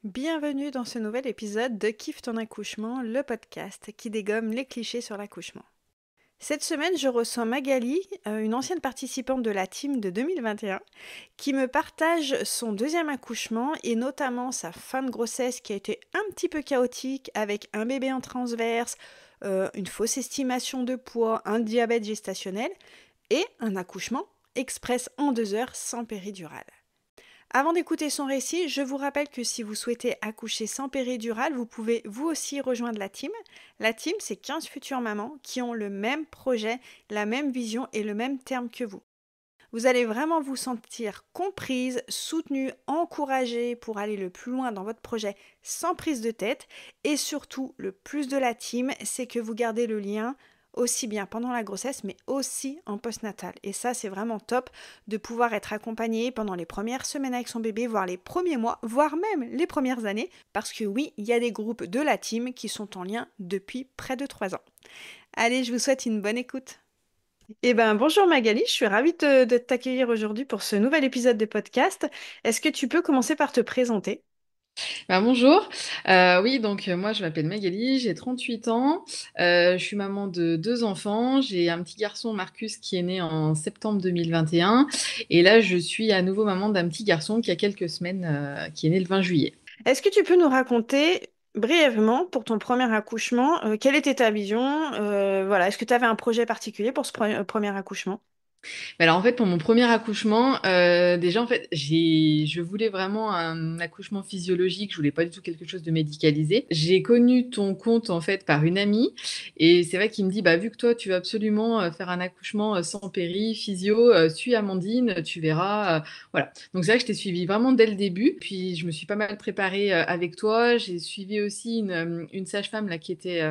Bienvenue dans ce nouvel épisode de Kiffe ton accouchement, le podcast qui dégomme les clichés sur l'accouchement. Cette semaine, je reçois Magali, une ancienne participante de la team de 2021, qui me partage son deuxième accouchement et notamment sa fin de grossesse qui a été un petit peu chaotique avec un bébé en transverse, une fausse estimation de poids, un diabète gestationnel et un accouchement express en 2 heures sans péridurale. Avant d'écouter son récit, je vous rappelle que si vous souhaitez accoucher sans péridurale, vous pouvez vous aussi rejoindre la team. La team, c'est 15 futures mamans qui ont le même projet, la même vision et le même terme que vous. Vous allez vraiment vous sentir comprise, soutenue, encouragée pour aller le plus loin dans votre projet sans prise de tête. Et surtout, le plus de la team, c'est que vous gardez le lien aussi bien pendant la grossesse, mais aussi en postnatal. Et ça, c'est vraiment top de pouvoir être accompagné pendant les premières semaines avec son bébé, voire les premiers mois, voire même les premières années. Parce que oui, il y a des groupes de la team qui sont en lien depuis près de 3 ans. Allez, je vous souhaite une bonne écoute. Bonjour Magali, je suis ravie de t'accueillir aujourd'hui pour ce nouvel épisode de podcast. Est-ce que tu peux commencer par te présenter? Bonjour. Oui, donc moi je m'appelle Magali, j'ai 38 ans. Je suis maman de deux enfants. J'ai un petit garçon, Marcus, qui est né en septembre 2021. Et là, je suis à nouveau maman d'un petit garçon qui a quelques semaines, qui est né le 20 juillet. Est-ce que tu peux nous raconter brièvement pour ton premier accouchement, quelle était ta vision? Voilà, est-ce que tu avais un projet particulier pour ce premier accouchement? Mais alors en fait, pour mon premier accouchement, déjà en fait, je voulais vraiment un accouchement physiologique. Je voulais pas du tout quelque chose de médicalisé. J'ai connu ton compte en fait par une amie et c'est vrai qu'il me dit bah vu que toi tu veux absolument faire un accouchement sans péri, physio, suis Amandine, tu verras. Voilà. Donc c'est vrai que je t'ai suivi vraiment dès le début. Puis je me suis pas mal préparée avec toi. J'ai suivi aussi une sage-femme là qui était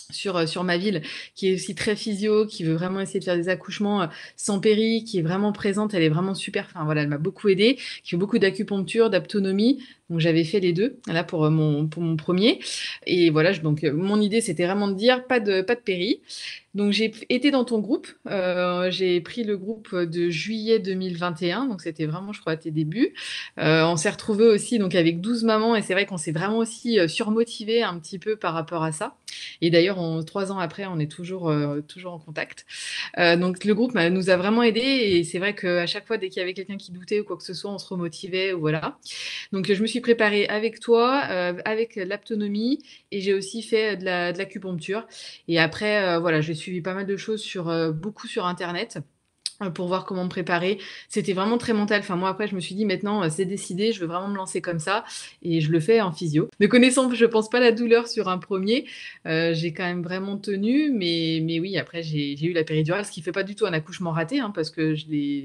sur ma ville, qui est aussi très physio, qui veut vraiment essayer de faire des accouchements sans péri, qui est vraiment présente, elle est vraiment super, enfin voilà, elle m'a beaucoup aidée, qui fait beaucoup d'acupuncture, d'aptonomie, donc j'avais fait les deux, là pour mon premier, et voilà, donc mon idée c'était vraiment de dire pas de péri, donc j'ai été dans ton groupe, j'ai pris le groupe de juillet 2021, donc c'était vraiment je crois à tes débuts, on s'est retrouvés aussi donc avec 12 mamans, et c'est vrai qu'on s'est vraiment aussi surmotivé un petit peu par rapport à ça, et d'ailleurs 3 ans après on est toujours en contact. Donc le groupe nous a vraiment aidés et c'est vrai qu'à chaque fois, dès qu'il y avait quelqu'un qui doutait ou quoi que ce soit, on se remotivait ou voilà. Donc je me suis préparée avec toi, avec l'aptonomie et j'ai aussi fait de l'acupuncture. Et après, voilà, j'ai suivi pas mal de choses beaucoup sur Internet pour voir comment me préparer. C'était vraiment très mental. Enfin, moi, après, je me suis dit, maintenant, c'est décidé, je veux vraiment me lancer comme ça. Et je le fais en physio. Ne connaissant, je pense pas la douleur sur un premier, j'ai quand même vraiment tenu. Mais oui, après, j'ai eu la péridurale, ce qui fait pas du tout un accouchement raté, hein, parce que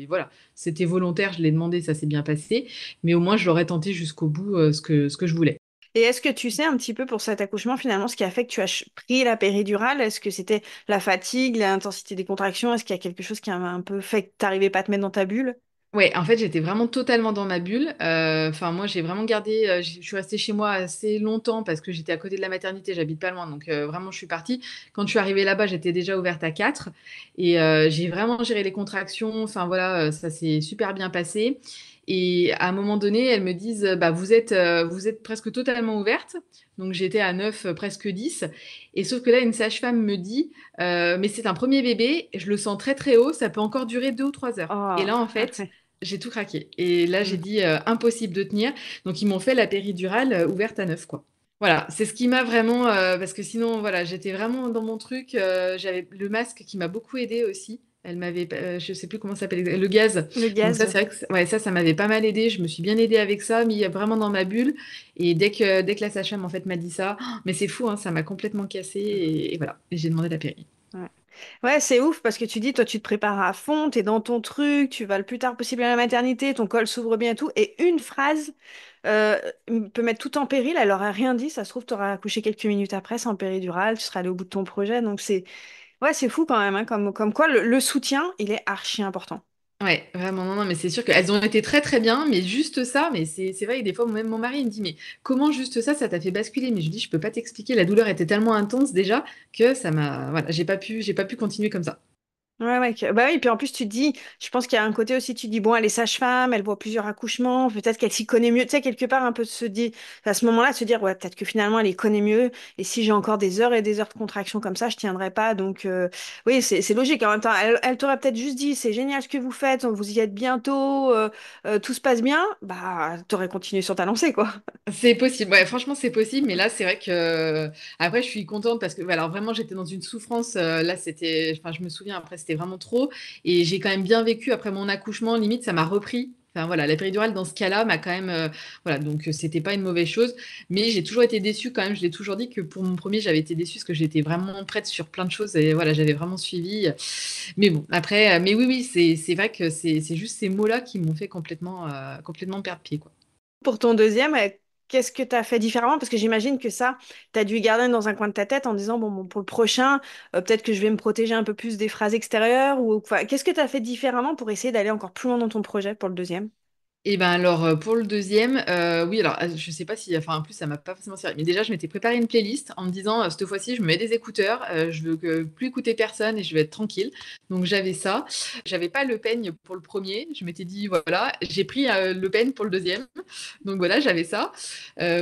voilà, c'était volontaire, je l'ai demandé, ça s'est bien passé. Mais au moins, je l'aurais tenté jusqu'au bout, ce que je voulais. Et est-ce que tu sais un petit peu pour cet accouchement finalement ce qui a fait que tu as pris la péridurale? Est-ce que c'était la fatigue, l'intensité des contractions? Est-ce qu'il y a quelque chose qui a un peu fait que tu n'arrivais pas à te mettre dans ta bulle? Ouais, en fait, j'étais vraiment totalement dans ma bulle. Enfin, moi, j'ai vraiment gardé. Je suis restée chez moi assez longtemps parce que j'étais à côté de la maternité, j'habite pas loin, donc vraiment, je suis partie. Quand je suis arrivée là-bas, j'étais déjà ouverte à 4 et j'ai vraiment géré les contractions. Enfin voilà, ça s'est super bien passé. Et à un moment donné, elles me disent, bah vous êtes presque totalement ouverte. Donc j'étais à 9, presque 10. Et sauf que là, une sage-femme me dit, mais c'est un premier bébé, je le sens très très haut, ça peut encore durer 2 ou 3 heures. Et Oh, là, en fait, j'ai tout craqué. Et là, j'ai mm. dit impossible de tenir. Donc, ils m'ont fait la péridurale ouverte à 9, quoi. Voilà, c'est ce qui m'a vraiment. Parce que sinon, voilà, j'étais vraiment dans mon truc. J'avais le masque qui m'a beaucoup aidé aussi. Elle m'avait, je sais plus comment ça s'appelle, le gaz. Le Donc, ça, gaz. c'est vrai que ouais, ça m'avait pas mal aidé. Je me suis bien aidée avec ça, mis vraiment dans ma bulle. Et dès que la sage-femme, en fait, m'a dit ça, oh, mais c'est fou, hein, ça m'a complètement cassé. Et voilà, et j'ai demandé la péri. Ouais. Ouais, c'est ouf parce que tu dis, toi, tu te prépares à fond, t'es dans ton truc, tu vas le plus tard possible à la maternité, ton col s'ouvre bien et tout, et une phrase euh, peut mettre tout en péril. Elle aurait rien dit, ça se trouve, t'auras accouché quelques minutes après sans péridurale, tu seras allé au bout de ton projet. Donc ouais, c'est fou quand même, hein, comme quoi le soutien, il est archi important. Ouais, vraiment, non, non, mais c'est sûr qu'elles ont été très très bien, mais juste ça, mais c'est vrai que des fois, même mon mari, il me dit, mais comment juste ça t'a fait basculer? Mais je lui dis, je peux pas t'expliquer, la douleur était tellement intense déjà que ça m'a, voilà, j'ai pas pu continuer comme ça. Ouais, ouais, bah oui, puis en plus tu te dis, je pense qu'il y a un côté aussi, tu te dis, bon, elle est sage-femme, elle voit plusieurs accouchements, peut-être qu'elle s'y connaît mieux, tu sais, quelque part un peu se dire, à ce moment-là, se dire, ouais, peut-être que finalement elle y connaît mieux, et si j'ai encore des heures et des heures de contraction comme ça, je tiendrai pas, donc oui, c'est logique, en même temps, elle t'aurait peut-être juste dit, c'est génial ce que vous faites, vous y êtes bientôt, tout se passe bien, bah, t'aurais continué sur ta lancée, quoi. C'est possible, ouais, franchement c'est possible, mais là c'est vrai que après je suis contente parce que ouais, alors vraiment j'étais dans une souffrance, là c'était, enfin je me souviens après c'était vraiment trop et j'ai quand même bien vécu après mon accouchement, limite ça m'a repris. Enfin voilà, la péridurale dans ce cas-là m'a quand même, voilà, donc c'était pas une mauvaise chose, mais j'ai toujours été déçue quand même. Je l'ai toujours dit que pour mon premier j'avais été déçue parce que j'étais vraiment prête sur plein de choses et voilà j'avais vraiment suivi. Mais bon après, mais oui oui c'est vrai que c'est juste ces mots-là qui m'ont fait complètement perdre pied quoi. Pour ton deuxième, qu'est-ce que tu as fait différemment? Parce que j'imagine que ça, tu as dû y garder dans un coin de ta tête en disant, bon, pour le prochain, peut-être que je vais me protéger un peu plus des phrases extérieures ou quoi. Qu'est-ce que tu as fait différemment pour essayer d'aller encore plus loin dans ton projet pour le deuxième? Et ben alors pour le deuxième, oui alors je sais pas si, enfin en plus ça m'a pas forcément servi, mais déjà je m'étais préparé une playlist en me disant cette fois-ci je me mets des écouteurs, je veux que plus écouter personne et je vais être tranquille. Donc j'avais ça. J'avais pas le peigne pour le premier, je m'étais dit voilà, j'ai pris le peigne pour le deuxième. Donc voilà j'avais ça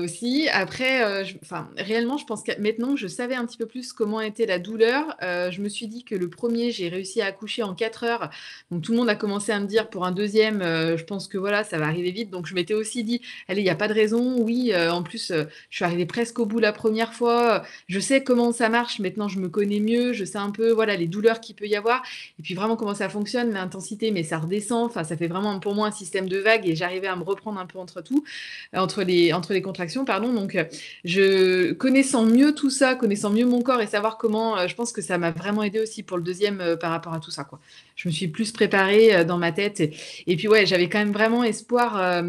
aussi. Après, enfin réellement je pense que maintenant que je savais un petit peu plus comment était la douleur, je me suis dit que le premier j'ai réussi à accoucher en 4 heures. Donc tout le monde a commencé à me dire pour un deuxième, je pense que voilà, ça va arriver vite. Donc je m'étais aussi dit, allez, il n'y a pas de raison. Oui, en plus, je suis arrivée presque au bout la première fois. Je sais comment ça marche. Maintenant, je me connais mieux. Je sais un peu, voilà, les douleurs qu'il peut y avoir. Et puis vraiment comment ça fonctionne, l'intensité, mais ça redescend. Enfin, ça fait vraiment pour moi un système de vagues et j'arrivais à me reprendre un peu entre tout, entre les contractions, pardon. Donc, je connaissant mieux tout ça, connaissant mieux mon corps et savoir comment, je pense que ça m'a vraiment aidé aussi pour le deuxième par rapport à tout ça, quoi. Je me suis plus préparée dans ma tête. Et puis ouais, j'avais quand même vraiment espoir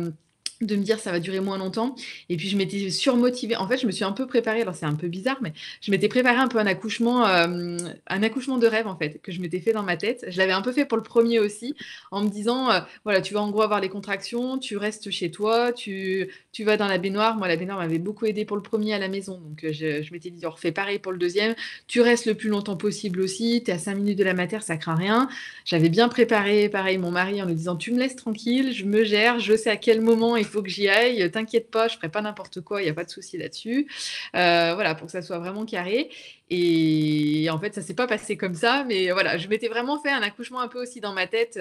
de me dire ça va durer moins longtemps. Et puis je m'étais surmotivée. En fait, je me suis un peu préparée. Alors c'est un peu bizarre, mais je m'étais préparée un peu un accouchement de rêve en fait, que je m'étais fait dans ma tête. Je l'avais un peu fait pour le premier aussi, en me disant voilà, tu vas en gros avoir les contractions, tu restes chez toi, tu vas dans la baignoire. Moi, la baignoire m'avait beaucoup aidé pour le premier à la maison. Donc je m'étais dit, on refait pareil pour le deuxième. Tu restes le plus longtemps possible aussi. Tu es à 5 minutes de la mater, ça craint rien. J'avais bien préparé, pareil, mon mari en lui disant, tu me laisses tranquille, je me gère, je sais à quel moment il faut que j'y aille, t'inquiète pas, je ferai pas n'importe quoi, il n'y a pas de souci là-dessus. Voilà, pour que ça soit vraiment carré. Et en fait, ça s'est pas passé comme ça, mais voilà, je m'étais vraiment fait un accouchement un peu aussi dans ma tête,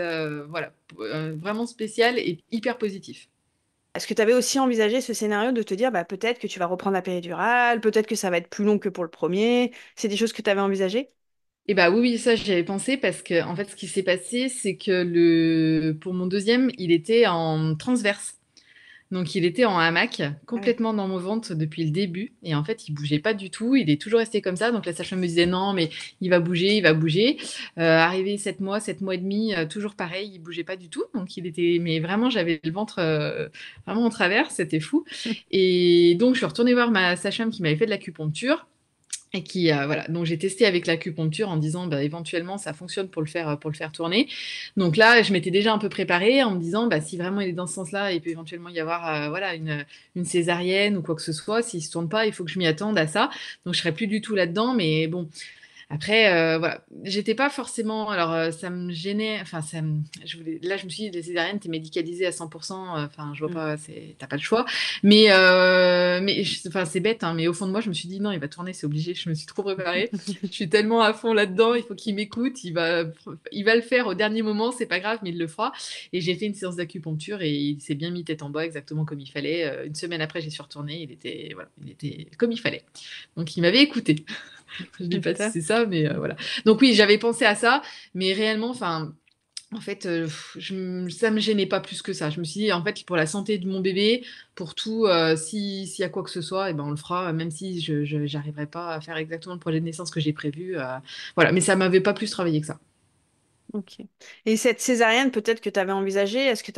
voilà, vraiment spécial et hyper positif. Est-ce que tu avais aussi envisagé ce scénario de te dire, bah, peut-être que tu vas reprendre la péridurale, peut-être que ça va être plus long que pour le premier? C'est des choses que tu avais envisagées? Et bah oui, oui, ça j'y avais pensé parce que en fait, ce qui s'est passé, c'est que pour mon deuxième, il était en transverse. Donc il était en hamac, Ah oui. complètement dans mon ventre depuis le début. Et en fait, il bougeait pas du tout. Il est toujours resté comme ça. Donc la sage-femme me disait non, mais il va bouger, il va bouger. Arrivé 7 mois et demi, toujours pareil, il bougeait pas du tout. Donc il était, mais vraiment, j'avais le ventre vraiment en travers. C'était fou. Et donc je suis retournée voir ma sage-femme qui m'avait fait de l'acupuncture. Et qui, voilà, donc j'ai testé avec l'acupuncture en me disant, bah, éventuellement, ça fonctionne pour le faire tourner. Donc là, je m'étais déjà un peu préparée en me disant, bah, si vraiment il est dans ce sens-là, il peut éventuellement y avoir, voilà, une césarienne ou quoi que ce soit. S'il se tourne pas, il faut que je m'y attende à ça. Donc je serai plus du tout là-dedans, mais bon, après, voilà, j'étais pas forcément. Alors, ça me gênait. Enfin, là, je me suis dit, les césariennes, t'es médicalisée à 100%. Enfin, je vois Mm. pas, t'as pas le choix. Mais enfin, c'est bête, hein, mais au fond de moi, je me suis dit, non, il va tourner, c'est obligé. Je me suis trop préparée. Je suis tellement à fond là-dedans. Il faut qu'il m'écoute. Il va le faire au dernier moment. C'est pas grave, mais il le fera. Et j'ai fait une séance d'acupuncture et il s'est bien mis tête en bas, exactement comme il fallait. Une semaine après, j'y suis retournée. Voilà, il était comme il fallait. Donc, il m'avait écouté. Je dis pas si Putain. c'est ça, mais voilà. Donc oui, j'avais pensé à ça, mais réellement, enfin, en fait, ça me gênait pas plus que ça. Je me suis dit, en fait, pour la santé de mon bébé, pour tout, s'il y a quoi que ce soit, et ben on le fera, même si j'arriverai pas à faire exactement le projet de naissance que j'ai prévu. Voilà, mais ça m'avait pas plus travaillé que ça. Ok. Et cette césarienne, peut-être que tu avais envisagé, est-ce que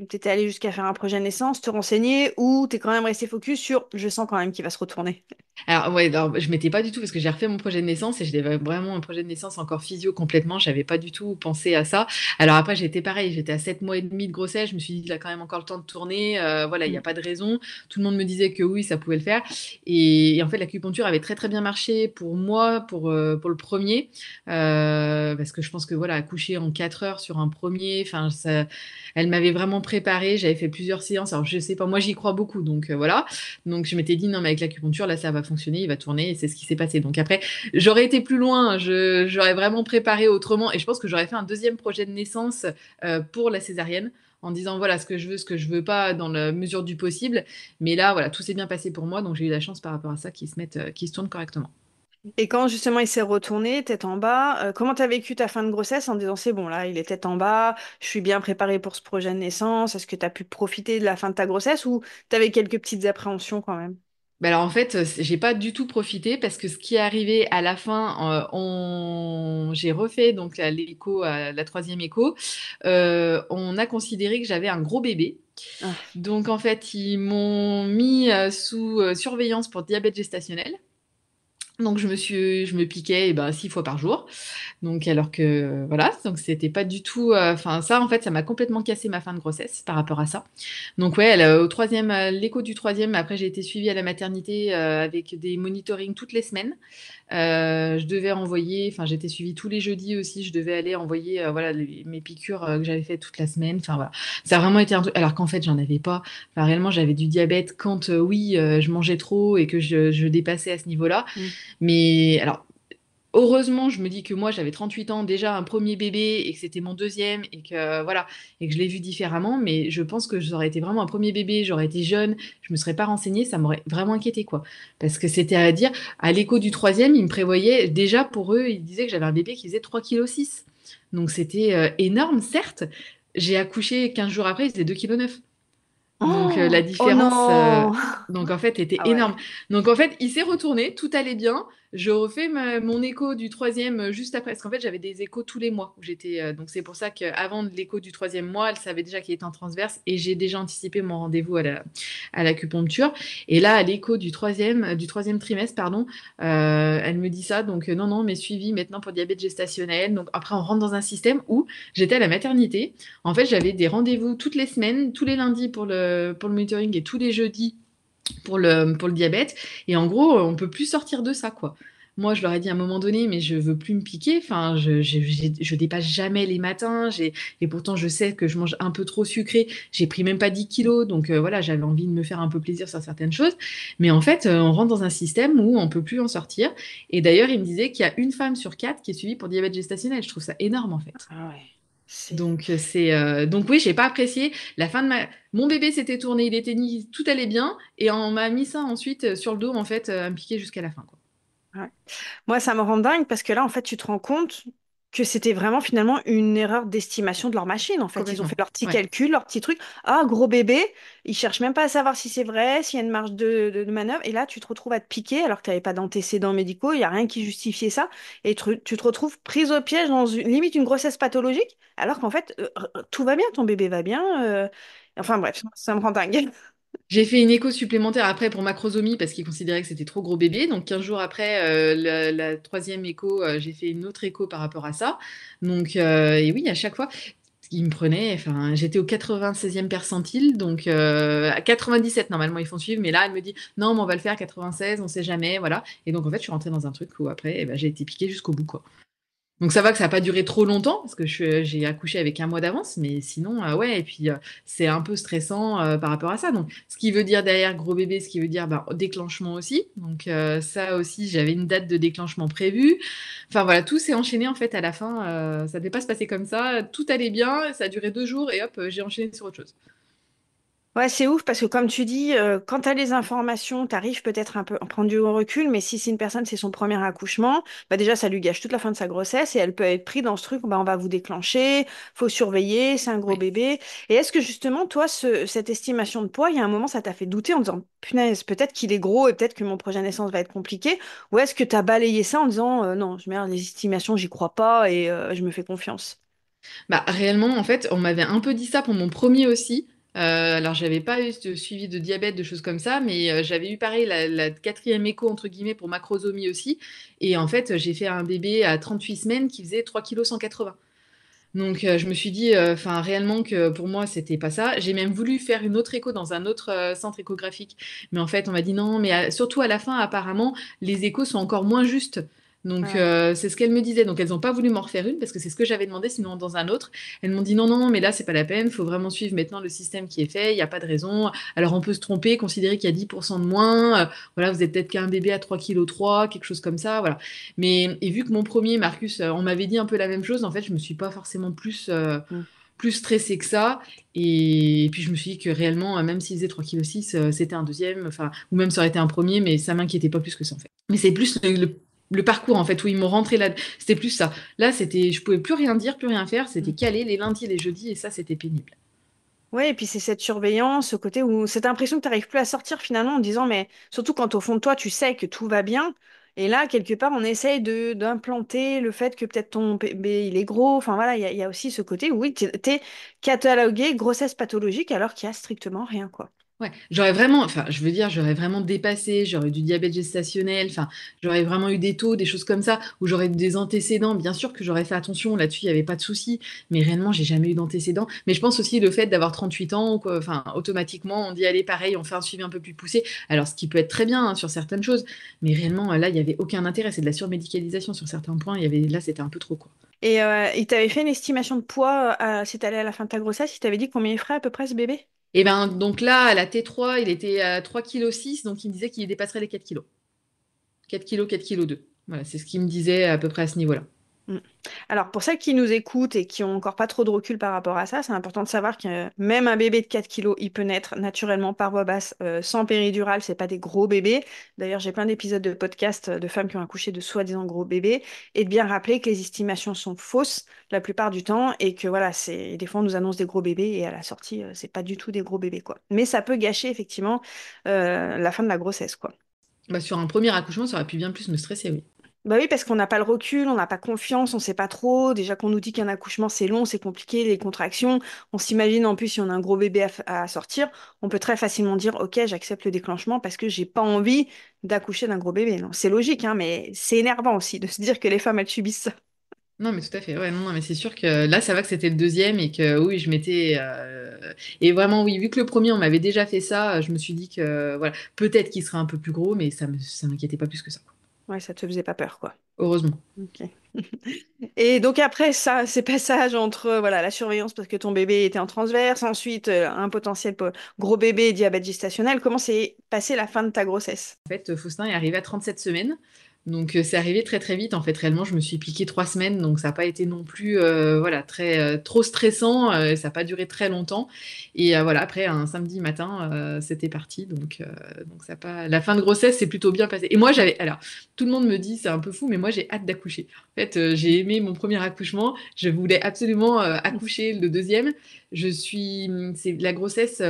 t'étais allé jusqu'à faire un projet de naissance, te renseigner, ou t'es quand même resté focus sur je sens quand même qu'il va se retourner? Alors, ouais, alors, je m'étais pas du tout, parce que j'ai refait mon projet de naissance et j'avais vraiment un projet de naissance encore physio complètement. J'avais pas du tout pensé à ça. Alors après, j'étais pareil, j'étais à 7 mois et demi de grossesse. Je me suis dit, il a quand même encore le temps de tourner. Voilà, il n'y a Mm. pas de raison. Tout le monde me disait que oui, ça pouvait le faire. Et en fait, l'acupuncture avait très très bien marché pour moi, pour le premier. Parce que je pense que voilà, accoucher en 4 heures sur un premier, enfin, ça, elle m'avait vraiment préparée. J'avais fait plusieurs séances. Alors, je sais pas, moi j'y crois beaucoup. Donc voilà. Donc je m'étais dit, non, mais avec l'acupuncture, là, ça va fonctionner, il va tourner, et c'est ce qui s'est passé. Donc après, j'aurais été plus loin, j'aurais vraiment préparé autrement, et je pense que j'aurais fait un deuxième projet de naissance pour la césarienne, en disant, voilà, ce que je veux pas, dans la mesure du possible. Mais là, voilà, tout s'est bien passé pour moi, donc j'ai eu la chance par rapport à ça qu'ils se tournent correctement. Et quand justement il s'est retourné, tête en bas, comment t'as vécu ta fin de grossesse en disant c'est bon là, il est tête en bas, je suis bien préparée pour ce projet de naissance, est-ce que t'as pu profiter de la fin de ta grossesse ou t'avais quelques petites appréhensions quand même? Ben alors en fait, j'ai pas du tout profité parce que ce qui est arrivé à la fin, j'ai refait donc l'écho, la troisième écho. On a considéré que j'avais un gros bébé. Ah. Donc en fait, ils m'ont mis sous surveillance pour diabète gestationnel. Donc je me piquais 6 fois par jour. Donc alors que voilà, donc c'était pas du tout. Enfin ça en fait, ça m'a complètement cassé ma fin de grossesse par rapport à ça. Donc ouais, au troisième, l'écho du troisième. Après j'ai été suivie à la maternité avec des monitorings toutes les semaines. Je devais envoyer, enfin j'étais suivie tous les jeudis aussi, je devais aller envoyer voilà mes piqûres que j'avais fait toute la semaine. Enfin voilà, ça a vraiment été un truc. Alors qu'en fait j'en avais pas. Enfin réellement j'avais du diabète quand oui je mangeais trop et que je dépassais à ce niveau-là. Mm. Mais alors heureusement, je me dis que moi, j'avais 38 ans, déjà un premier bébé, et que c'était mon deuxième, et que voilà, et que je l'ai vu différemment. Mais je pense que j'aurais été vraiment un premier bébé, j'aurais été jeune, je me serais pas renseignée, ça m'aurait vraiment inquiété, quoi. Parce que c'était à dire, à l'écho du troisième, ils me prévoyaient, déjà pour eux, ils disaient que j'avais un bébé qui faisait 3,6 kg. Donc c'était énorme, certes. J'ai accouché 15 jours après, il faisait 2,9 kg. Donc la Oh, oh différence, non! donc en fait, était Ah énorme. ouais. Donc en fait, il s'est retourné, tout allait bien. Je refais mon écho du troisième juste après, parce qu'en fait, j'avais des échos tous les mois. Où j'étais, donc c'est pour ça qu'avant l'écho du troisième mois, elle savait déjà qu'il était en transverse et j'ai déjà anticipé mon rendez-vous à l'acupuncture. Et là, à l'écho du troisième trimestre, pardon, elle me dit ça. Donc non, non, mais suivi maintenant pour diabète gestationnel. Donc après, on rentre dans un système où j'étais à la maternité. En fait, j'avais des rendez-vous toutes les semaines, tous les lundis pour le monitoring et tous les jeudis pour le diabète. Et en gros, on peut plus sortir de ça, quoi. Moi, je leur ai dit à un moment donné, mais je veux plus me piquer. Enfin, je dépasse jamais les matins. Et pourtant, je sais que je mange un peu trop sucré. J'ai pris même pas 10 kilos. Donc voilà, j'avais envie de me faire un peu plaisir sur certaines choses. Mais en fait, on rentre dans un système où on peut plus en sortir. Et d'ailleurs, il me disait qu'il y a une femme sur 4 qui est suivie pour diabète gestationnel. Je trouve ça énorme, en fait. Ah ouais. C'est... Donc oui, j'ai pas apprécié la fin de ma mon bébé s'était tourné, il était ni tout allait bien et on m'a mis ça ensuite sur le dos en fait à me piquer jusqu'à la fin quoi. Ouais. Moi, ça me rend dingue parce que là, en fait, tu te rends compte que c'était vraiment finalement une erreur d'estimation de leur machine. En fait, ils ont fait Complètement. leur petit Ouais. calcul, leur petit truc. Ah, gros bébé. Ils cherchent même pas à savoir si c'est vrai, s'il y a une marge de manœuvre. Et là, tu te retrouves à te piquer alors que tu n'avais pas d'antécédents médicaux. Il n'y a rien qui justifiait ça. Et tu te retrouves prise au piège dans limite une grossesse pathologique. Alors qu'en fait, tout va bien, ton bébé va bien. Enfin bref, ça me rend dingue. J'ai fait une écho supplémentaire après pour macrosomie parce qu'ils considéraient que c'était trop gros bébé. Donc 15 jours après la troisième écho, j'ai fait une autre écho par rapport à ça. Donc et oui, à chaque fois, ils me prenaient, enfin, j'étais au 96e percentile, donc à 97 normalement ils font suivre, mais là elle me dit non, mais on va le faire à 96, on sait jamais, voilà. Et donc en fait je suis rentrée dans un truc où après eh ben, j'ai été piquée jusqu'au bout quoi. Donc ça va que ça n'a pas duré trop longtemps, parce que j'ai accouché avec un mois d'avance, mais sinon, ouais, et puis c'est un peu stressant par rapport à ça. Donc, ce qui veut dire derrière gros bébé, ce qui veut dire bah, déclenchement aussi. Donc ça aussi, j'avais une date de déclenchement prévue. Enfin voilà, tout s'est enchaîné en fait à la fin. Ça ne devait pas se passer comme ça. Tout allait bien, ça a duré 2 jours et hop, j'ai enchaîné sur autre chose. Ouais, c'est ouf parce que comme tu dis, quand tu as les informations, tu arrives peut-être un peu à prendre du recul, mais si c'est une personne, c'est son premier accouchement, bah déjà ça lui gâche toute la fin de sa grossesse et elle peut être prise dans ce truc, bah on va vous déclencher, faut surveiller, c'est un gros Ouais. bébé. Et est-ce que justement, toi, cette estimation de poids, il y a un moment, ça t'a fait douter en disant, punaise, peut-être qu'il est gros et peut-être que mon projet de naissance va être compliqué, ou est-ce que tu as balayé ça en disant, non, je merde, les estimations, j'y crois pas et je me fais confiance. Bah, réellement, en fait, on m'avait un peu dit ça pour mon premier aussi. Alors, j'avais pas eu de suivi de diabète, de choses comme ça, mais j'avais eu pareil la quatrième écho, entre guillemets, pour macrosomie aussi. Et en fait, j'ai fait un bébé à 38 semaines qui faisait 3,180 kg. Donc, je me suis dit, enfin, réellement que pour moi, c'était pas ça. J'ai même voulu faire une autre écho dans un autre centre échographique. Mais en fait, on m'a dit non, mais surtout à la fin, apparemment, les échos sont encore moins justes. Donc, Ouais. c'est ce qu'elles me disaient. Donc, elles n'ont pas voulu m'en refaire une parce que c'est ce que j'avais demandé, sinon dans un autre. Elles m'ont dit non, non, mais là, c'est pas la peine. Il faut vraiment suivre maintenant le système qui est fait. Il n'y a pas de raison. Alors, on peut se tromper, considérer qu'il y a 10% de moins. Voilà, vous êtes peut-être qu'un bébé à 3,3 kg, quelque chose comme ça. Voilà. Mais et vu que mon premier, Marcus, on m'avait dit un peu la même chose, en fait, je me suis pas forcément Mm. plus stressée que ça. Et puis je me suis dit que réellement, même s'il faisait 3,6 kg, c'était un deuxième, enfin, ou même ça aurait été un premier, mais ça m'inquiétait pas plus que ça en fait. Mais c'est plus le parcours en fait où ils m'ont rentré là. C'était plus ça. Là, c'était, je pouvais plus rien dire, plus rien faire. C'était Mm. calé les lundis et les jeudis, et ça, c'était pénible. Ouais, et puis c'est cette surveillance, ce côté où cette impression que tu n'arrives plus à sortir finalement en disant, mais surtout quand au fond de toi, tu sais que tout va bien. Et là, quelque part, on essaye d'implanter le fait que peut-être ton bébé, il est gros. Enfin voilà, il y a aussi ce côté où oui, t'es catalogué grossesse pathologique alors qu'il y a strictement rien, quoi. Ouais, j'aurais vraiment, enfin, je veux dire, j'aurais vraiment dépassé, j'aurais eu du diabète gestationnel, enfin, j'aurais vraiment eu des taux, des choses comme ça, où j'aurais eu des antécédents. Bien sûr que j'aurais fait attention, là-dessus, il n'y avait pas de souci, mais réellement, j'ai jamais eu d'antécédents. Mais je pense aussi le fait d'avoir 38 ans, quoi, enfin, automatiquement, on dit, allez, pareil, on fait un suivi un peu plus poussé. Alors, ce qui peut être très bien hein, sur certaines choses, mais réellement, là, il n'y avait aucun intérêt, c'est de la surmédicalisation sur certains points, là, c'était un peu trop, quoi. Et il t'avait fait une estimation de poids si t'allais à la fin de ta grossesse, il t'avait dit combien il ferait à peu près ce bébé? Et ben, donc là, à la T3, il était à 3,6 kg, donc il me disait qu'il dépasserait les 4 kg. 4 kg, 4,2 kg. Voilà, c'est ce qu'il me disait à peu près à ce niveau-là. Mm. Alors, pour celles qui nous écoutent et qui ont encore pas trop de recul par rapport à ça, c'est important de savoir que même un bébé de 4 kilos, il peut naître naturellement par voie basse sans péridurale. C'est pas des gros bébés. D'ailleurs, j'ai plein d'épisodes de podcasts de femmes qui ont accouché de soi-disant gros bébés et de bien rappeler que les estimations sont fausses la plupart du temps et que voilà, c'est des fois on nous annonce des gros bébés et à la sortie, c'est pas du tout des gros bébés quoi. Mais ça peut gâcher effectivement la fin de la grossesse quoi. Bah, sur un premier accouchement, ça aurait pu bien plus me stresser, oui. Bah oui, parce qu'on n'a pas le recul, on n'a pas confiance, on sait pas trop. Déjà qu'on nous dit qu'un accouchement c'est long, c'est compliqué, les contractions. On s'imagine en plus si on a un gros bébé à sortir, on peut très facilement dire ok, j'accepte le déclenchement parce que j'ai pas envie d'accoucher d'un gros bébé. Non, c'est logique, hein, mais c'est énervant aussi de se dire que les femmes elles subissent ça. Non, mais tout à fait. Ouais, non, non, mais c'est sûr que là, ça va que c'était le deuxième et que oui, je m'étais. Et vraiment, oui, vu que le premier, on m'avait déjà fait ça, je me suis dit que voilà, peut-être qu'il serait un peu plus gros, mais ça m'inquiétait pas plus que ça, quoi. Ouais, ça te faisait pas peur, quoi. Heureusement. Ok. Et donc après ça, ces passages entre voilà la surveillance parce que ton bébé était en transverse, ensuite un potentiel gros bébé et diabète gestationnel, comment s'est passée la fin de ta grossesse? En fait, Faustin est arrivé à 37 semaines. Donc, c'est arrivé très très vite. En fait, réellement, je me suis piqué 3 semaines. Donc, ça n'a pas été non plus voilà, trop stressant. Ça n'a pas duré très longtemps. Et voilà, après, un samedi matin, c'était parti. Donc ça a pas... la fin de grossesse s'est plutôt bien passée. Et moi, j'avais. Alors, tout le monde me dit, c'est un peu fou, mais moi, j'ai hâte d'accoucher. En fait, j'ai aimé mon premier accouchement. Je voulais absolument accoucher le deuxième. C'est la grossesse.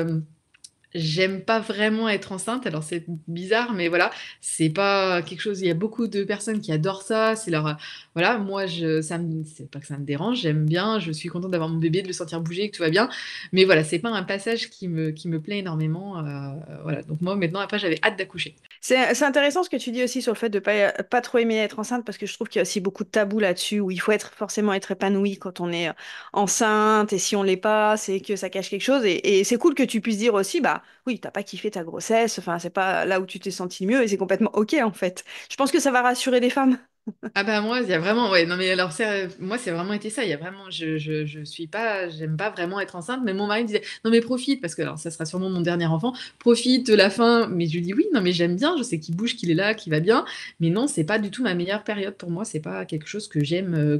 J'aime pas vraiment être enceinte, alors c'est bizarre, mais voilà, c'est pas quelque chose. Il y a beaucoup de personnes qui adorent ça. C'est leur, voilà, moi c'est pas que ça me dérange. J'aime bien, je suis contente d'avoir mon bébé, de le sentir bouger, que tout va bien. Mais voilà, c'est pas un passage qui me plaît énormément. Voilà, donc moi maintenant après j'avais hâte d'accoucher. C'est intéressant ce que tu dis aussi sur le fait de pas trop aimer être enceinte parce que je trouve qu'il y a aussi beaucoup de tabous là-dessus où il faut forcément être épanoui quand on est enceinte et si on l'est pas, c'est que ça cache quelque chose et c'est cool que tu puisses dire aussi bah oui, t'as pas kiffé ta grossesse, enfin c'est pas là où tu t'es senti mieux et c'est complètement ok en fait. Je pense que ça va rassurer les femmes. Ah bah moi, il y a vraiment, ouais, non mais alors moi c'est vraiment été ça, il y a vraiment, je suis pas, j'aime pas vraiment être enceinte, mais mon mari me disait, non mais profite, parce que alors ça sera sûrement mon dernier enfant, profite de la fin, mais je lui dis oui, non mais j'aime bien, je sais qu'il bouge, qu'il est là, qu'il va bien, mais non, c'est pas du tout ma meilleure période pour moi, c'est pas quelque chose que j'aime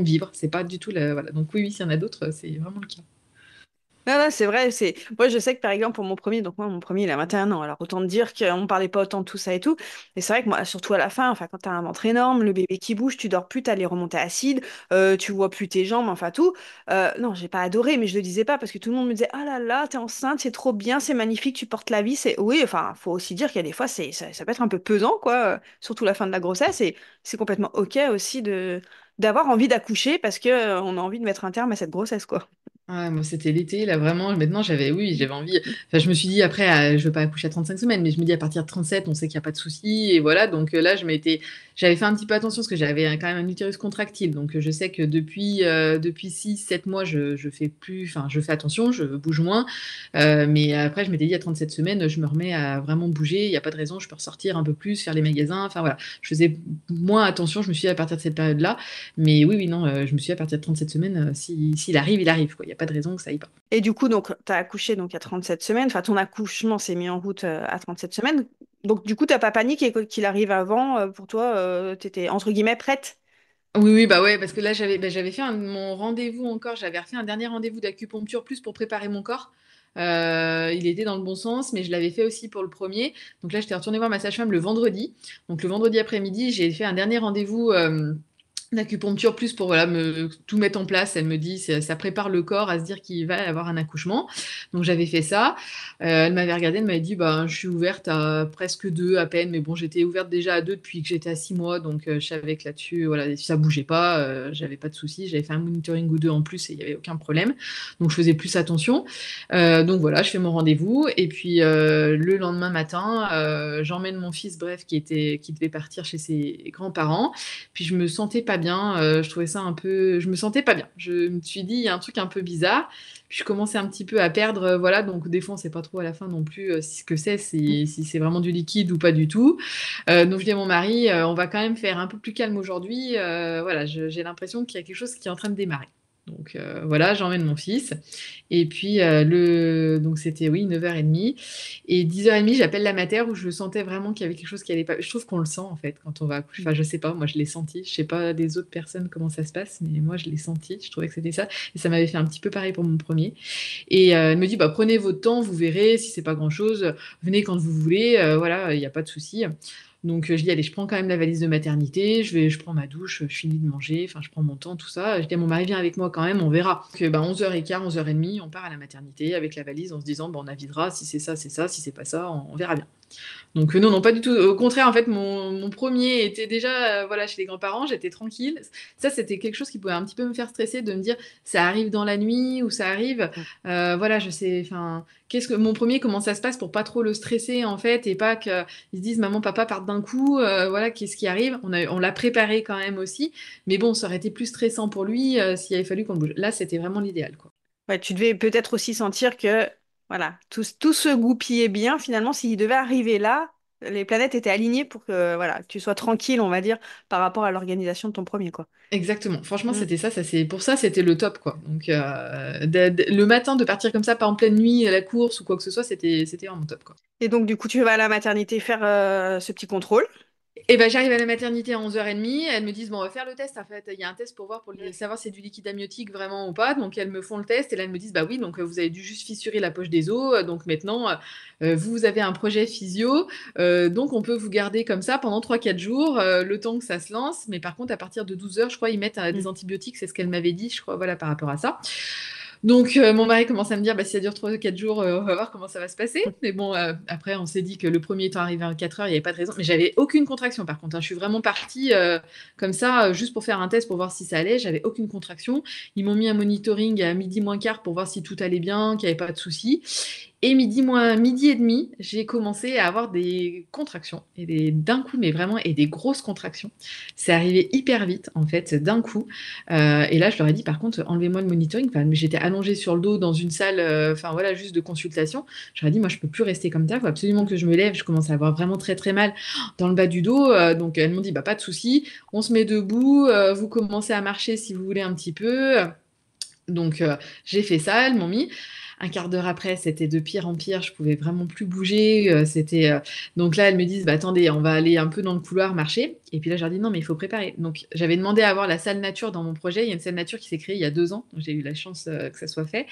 vivre, c'est pas du tout voilà, donc oui, oui, s'il y en a d'autres, c'est vraiment le cas. Non, non, c'est vrai, c'est moi je sais que par exemple pour mon premier, donc moi mon premier il a 21 ans, alors autant te dire qu'on parlait pas autant de tout ça et tout, et c'est vrai que moi surtout à la fin, enfin quand t'as un ventre énorme, le bébé qui bouge, tu dors plus, t'as les remontées acides, tu vois plus tes jambes, enfin tout. Non, j'ai pas adoré, mais je le disais pas parce que tout le monde me disait ah là là, t'es enceinte, c'est trop bien, c'est magnifique, tu portes la vie, c'est oui, enfin faut aussi dire qu'il y a des fois ça peut être un peu pesant quoi, surtout la fin de la grossesse, et c'est complètement ok aussi de d'avoir envie d'accoucher parce que on a envie de mettre un terme à cette grossesse quoi. Ouais, moi, c'était l'été, là, vraiment. Maintenant, j'avais envie. Enfin, je me suis dit, après, je veux pas accoucher à 35 semaines, mais je me dis, à partir de 37, on sait qu'il n'y a pas de souci. Et voilà. Donc là, j'avais fait un petit peu attention parce que j'avais quand même un utérus contractile. Donc je sais que depuis 6, 7 mois, je fais plus, enfin, je fais attention, je bouge moins. Mais après, je m'étais dit, à 37 semaines, je me remets à vraiment bouger. Il n'y a pas de raison, je peux ressortir un peu plus, faire les magasins. Enfin, voilà. Je faisais moins attention, je me suis dit, à partir de cette période-là. Mais oui, oui, non, je me suis dit, à partir de 37 semaines, s'il arrive, il arrive, quoi. Il n'y a pas de raison que ça aille pas. Et du coup, donc, tu as accouché donc, à 37 semaines. Enfin, ton accouchement s'est mis en route à 37 semaines. Donc, du coup, t'as pas paniqué quoi qu'il arrive avant. Pour toi, tu étais, entre guillemets, prête. Oui, oui, bah ouais, parce que là, j'avais fait mon rendez-vous encore. J'avais refait un dernier rendez-vous d'acupuncture plus pour préparer mon corps. Il était dans le bon sens, mais je l'avais fait aussi pour le premier. Donc là, j'étais retournée voir ma sage-femme le vendredi. Donc le vendredi après-midi, j'ai fait un dernier rendez-vous. D'acupuncture plus pour voilà, tout mettre en place. Elle me dit, ça prépare le corps à se dire qu'il va avoir un accouchement. Donc j'avais fait ça. Elle m'avait regardé, elle m'avait dit, bah, je suis ouverte à presque 2 à peine, mais bon, j'étais ouverte déjà à 2 depuis que j'étais à 6 mois, donc je savais que là-dessus, voilà, si ça bougeait pas, j'avais pas de souci. J'avais fait un monitoring ou 2 en plus et il n'y avait aucun problème. Donc je faisais plus attention. Donc voilà, je fais mon rendez-vous et puis le lendemain matin, j'emmène mon fils, bref, qui devait partir chez ses grands-parents. Puis je me sentais pas bien, je trouvais ça un peu, je me sentais pas bien. Je me suis dit, il y a un truc un peu bizarre. Puis je commençais un petit peu à perdre, voilà. Donc des fois, on sait pas trop à la fin non plus ce que c'est, si c'est vraiment du liquide ou pas du tout. Donc je dis à mon mari, on va quand même faire un peu plus calme aujourd'hui. Voilà, j'ai l'impression qu'il y a quelque chose qui est en train de démarrer. Donc voilà, j'emmène mon fils. Et puis donc c'était oui 9h30 et 10h30, j'appelle la mater où je sentais vraiment qu'il y avait quelque chose qui allait pas. Je trouve qu'on le sent en fait quand on va accoucher. Enfin, je sais pas, moi je l'ai senti. Je sais pas des autres personnes comment ça se passe, mais moi je l'ai senti. Je trouvais que c'était ça. Et ça m'avait fait un petit peu pareil pour mon premier. Et elle me dit, bah, prenez votre temps, vous verrez. Si c'est pas grand-chose, venez quand vous voulez. Voilà, il n'y a pas de souci. Donc je dis, allez, je prends quand même la valise de maternité, je prends ma douche, je finis de manger, enfin je prends mon temps, tout ça. Je dis à mon mari, viens avec moi quand même, on verra. Donc bah, 11h15, 11h30, on part à la maternité avec la valise en se disant, bah, on avisera, si c'est ça, si c'est pas ça, on verra bien. Donc non, non, pas du tout. Au contraire, en fait, mon premier était déjà voilà, chez les grands-parents, j'étais tranquille. Ça, c'était quelque chose qui pouvait un petit peu me faire stresser, de me dire, ça arrive dans la nuit ou ça arrive. Voilà, je sais, enfin, qu'est-ce que mon premier, comment ça se passe pour pas trop le stresser, en fait, et pas qu'ils se disent, maman, papa partent d'un coup, voilà, qu'est-ce qui arrive. On l'a préparé quand même aussi, mais bon, ça aurait été plus stressant pour lui s'il avait fallu qu'on bouge. Là, c'était vraiment l'idéal, quoi. Ouais, tu devais peut-être aussi sentir que voilà, tout se goupillait bien. Finalement, s'il devait arriver là, les planètes étaient alignées pour que voilà, que tu sois tranquille, on va dire, par rapport à l'organisation de ton premier, quoi. Exactement. Franchement, Mm. c'était ça. Pour ça, c'était le top, quoi. Donc, le matin, de partir comme ça, pas en pleine nuit à la course ou quoi que ce soit, c'était vraiment top, quoi. Et donc, du coup, tu vas à la maternité faire ce petit contrôle. Et ben, j'arrive à la maternité à 11h30. Elles me disent, bon, on va faire le test. En fait, il y a un test pour voir, savoir si c'est du liquide amniotique vraiment ou pas. Donc, elles me font le test et là, elles me disent, bah oui, donc vous avez dû juste fissurer la poche des os. Donc, maintenant, vous avez un projet physio. Donc, on peut vous garder comme ça pendant 3-4 jours, le temps que ça se lance. Mais par contre, à partir de 12h, je crois, ils mettent des Mm. antibiotiques. C'est ce qu'elle m'avait dit, je crois, voilà, par rapport à ça. Donc, mon mari commence à me dire, bah, si ça dure 3 ou 4 jours, on va voir comment ça va se passer. Mais bon, après, on s'est dit que le premier étant arrivé à 4 heures, il n'y avait pas de raison. Mais j'avais aucune contraction, par contre, hein. Je suis vraiment partie comme ça, juste pour faire un test, pour voir si ça allait. J'avais aucune contraction. Ils m'ont mis un monitoring à midi moins quart pour voir si tout allait bien, qu'il n'y avait pas de soucis. Et midi et demi, j'ai commencé à avoir des contractions. D'un coup, mais vraiment, et des grosses contractions. C'est arrivé hyper vite, en fait, d'un coup. Et là, je leur ai dit, par contre, enlevez-moi le monitoring. Enfin, j'étais allongée sur le dos dans une salle, enfin voilà, juste de consultation. Je leur ai dit, moi, je peux plus rester comme ça. Il faut absolument que je me lève. Je commence à avoir vraiment très très mal dans le bas du dos. Donc, elles m'ont dit, bah pas de souci. On se met debout. Vous commencez à marcher si vous voulez un petit peu. Donc, j'ai fait ça. Elles m'ont mis. Un quart d'heure après, c'était de pire en pire. Je pouvais vraiment plus bouger. Donc là, elles me disent, bah attendez, on va aller un peu dans le couloir marcher. Et puis là, je leur dis non, mais il faut préparer. Donc j'avais demandé à avoir la salle nature dans mon projet. Il y a une salle nature qui s'est créée il y a 2 ans. Donc j'ai eu la chance que ça soit fait.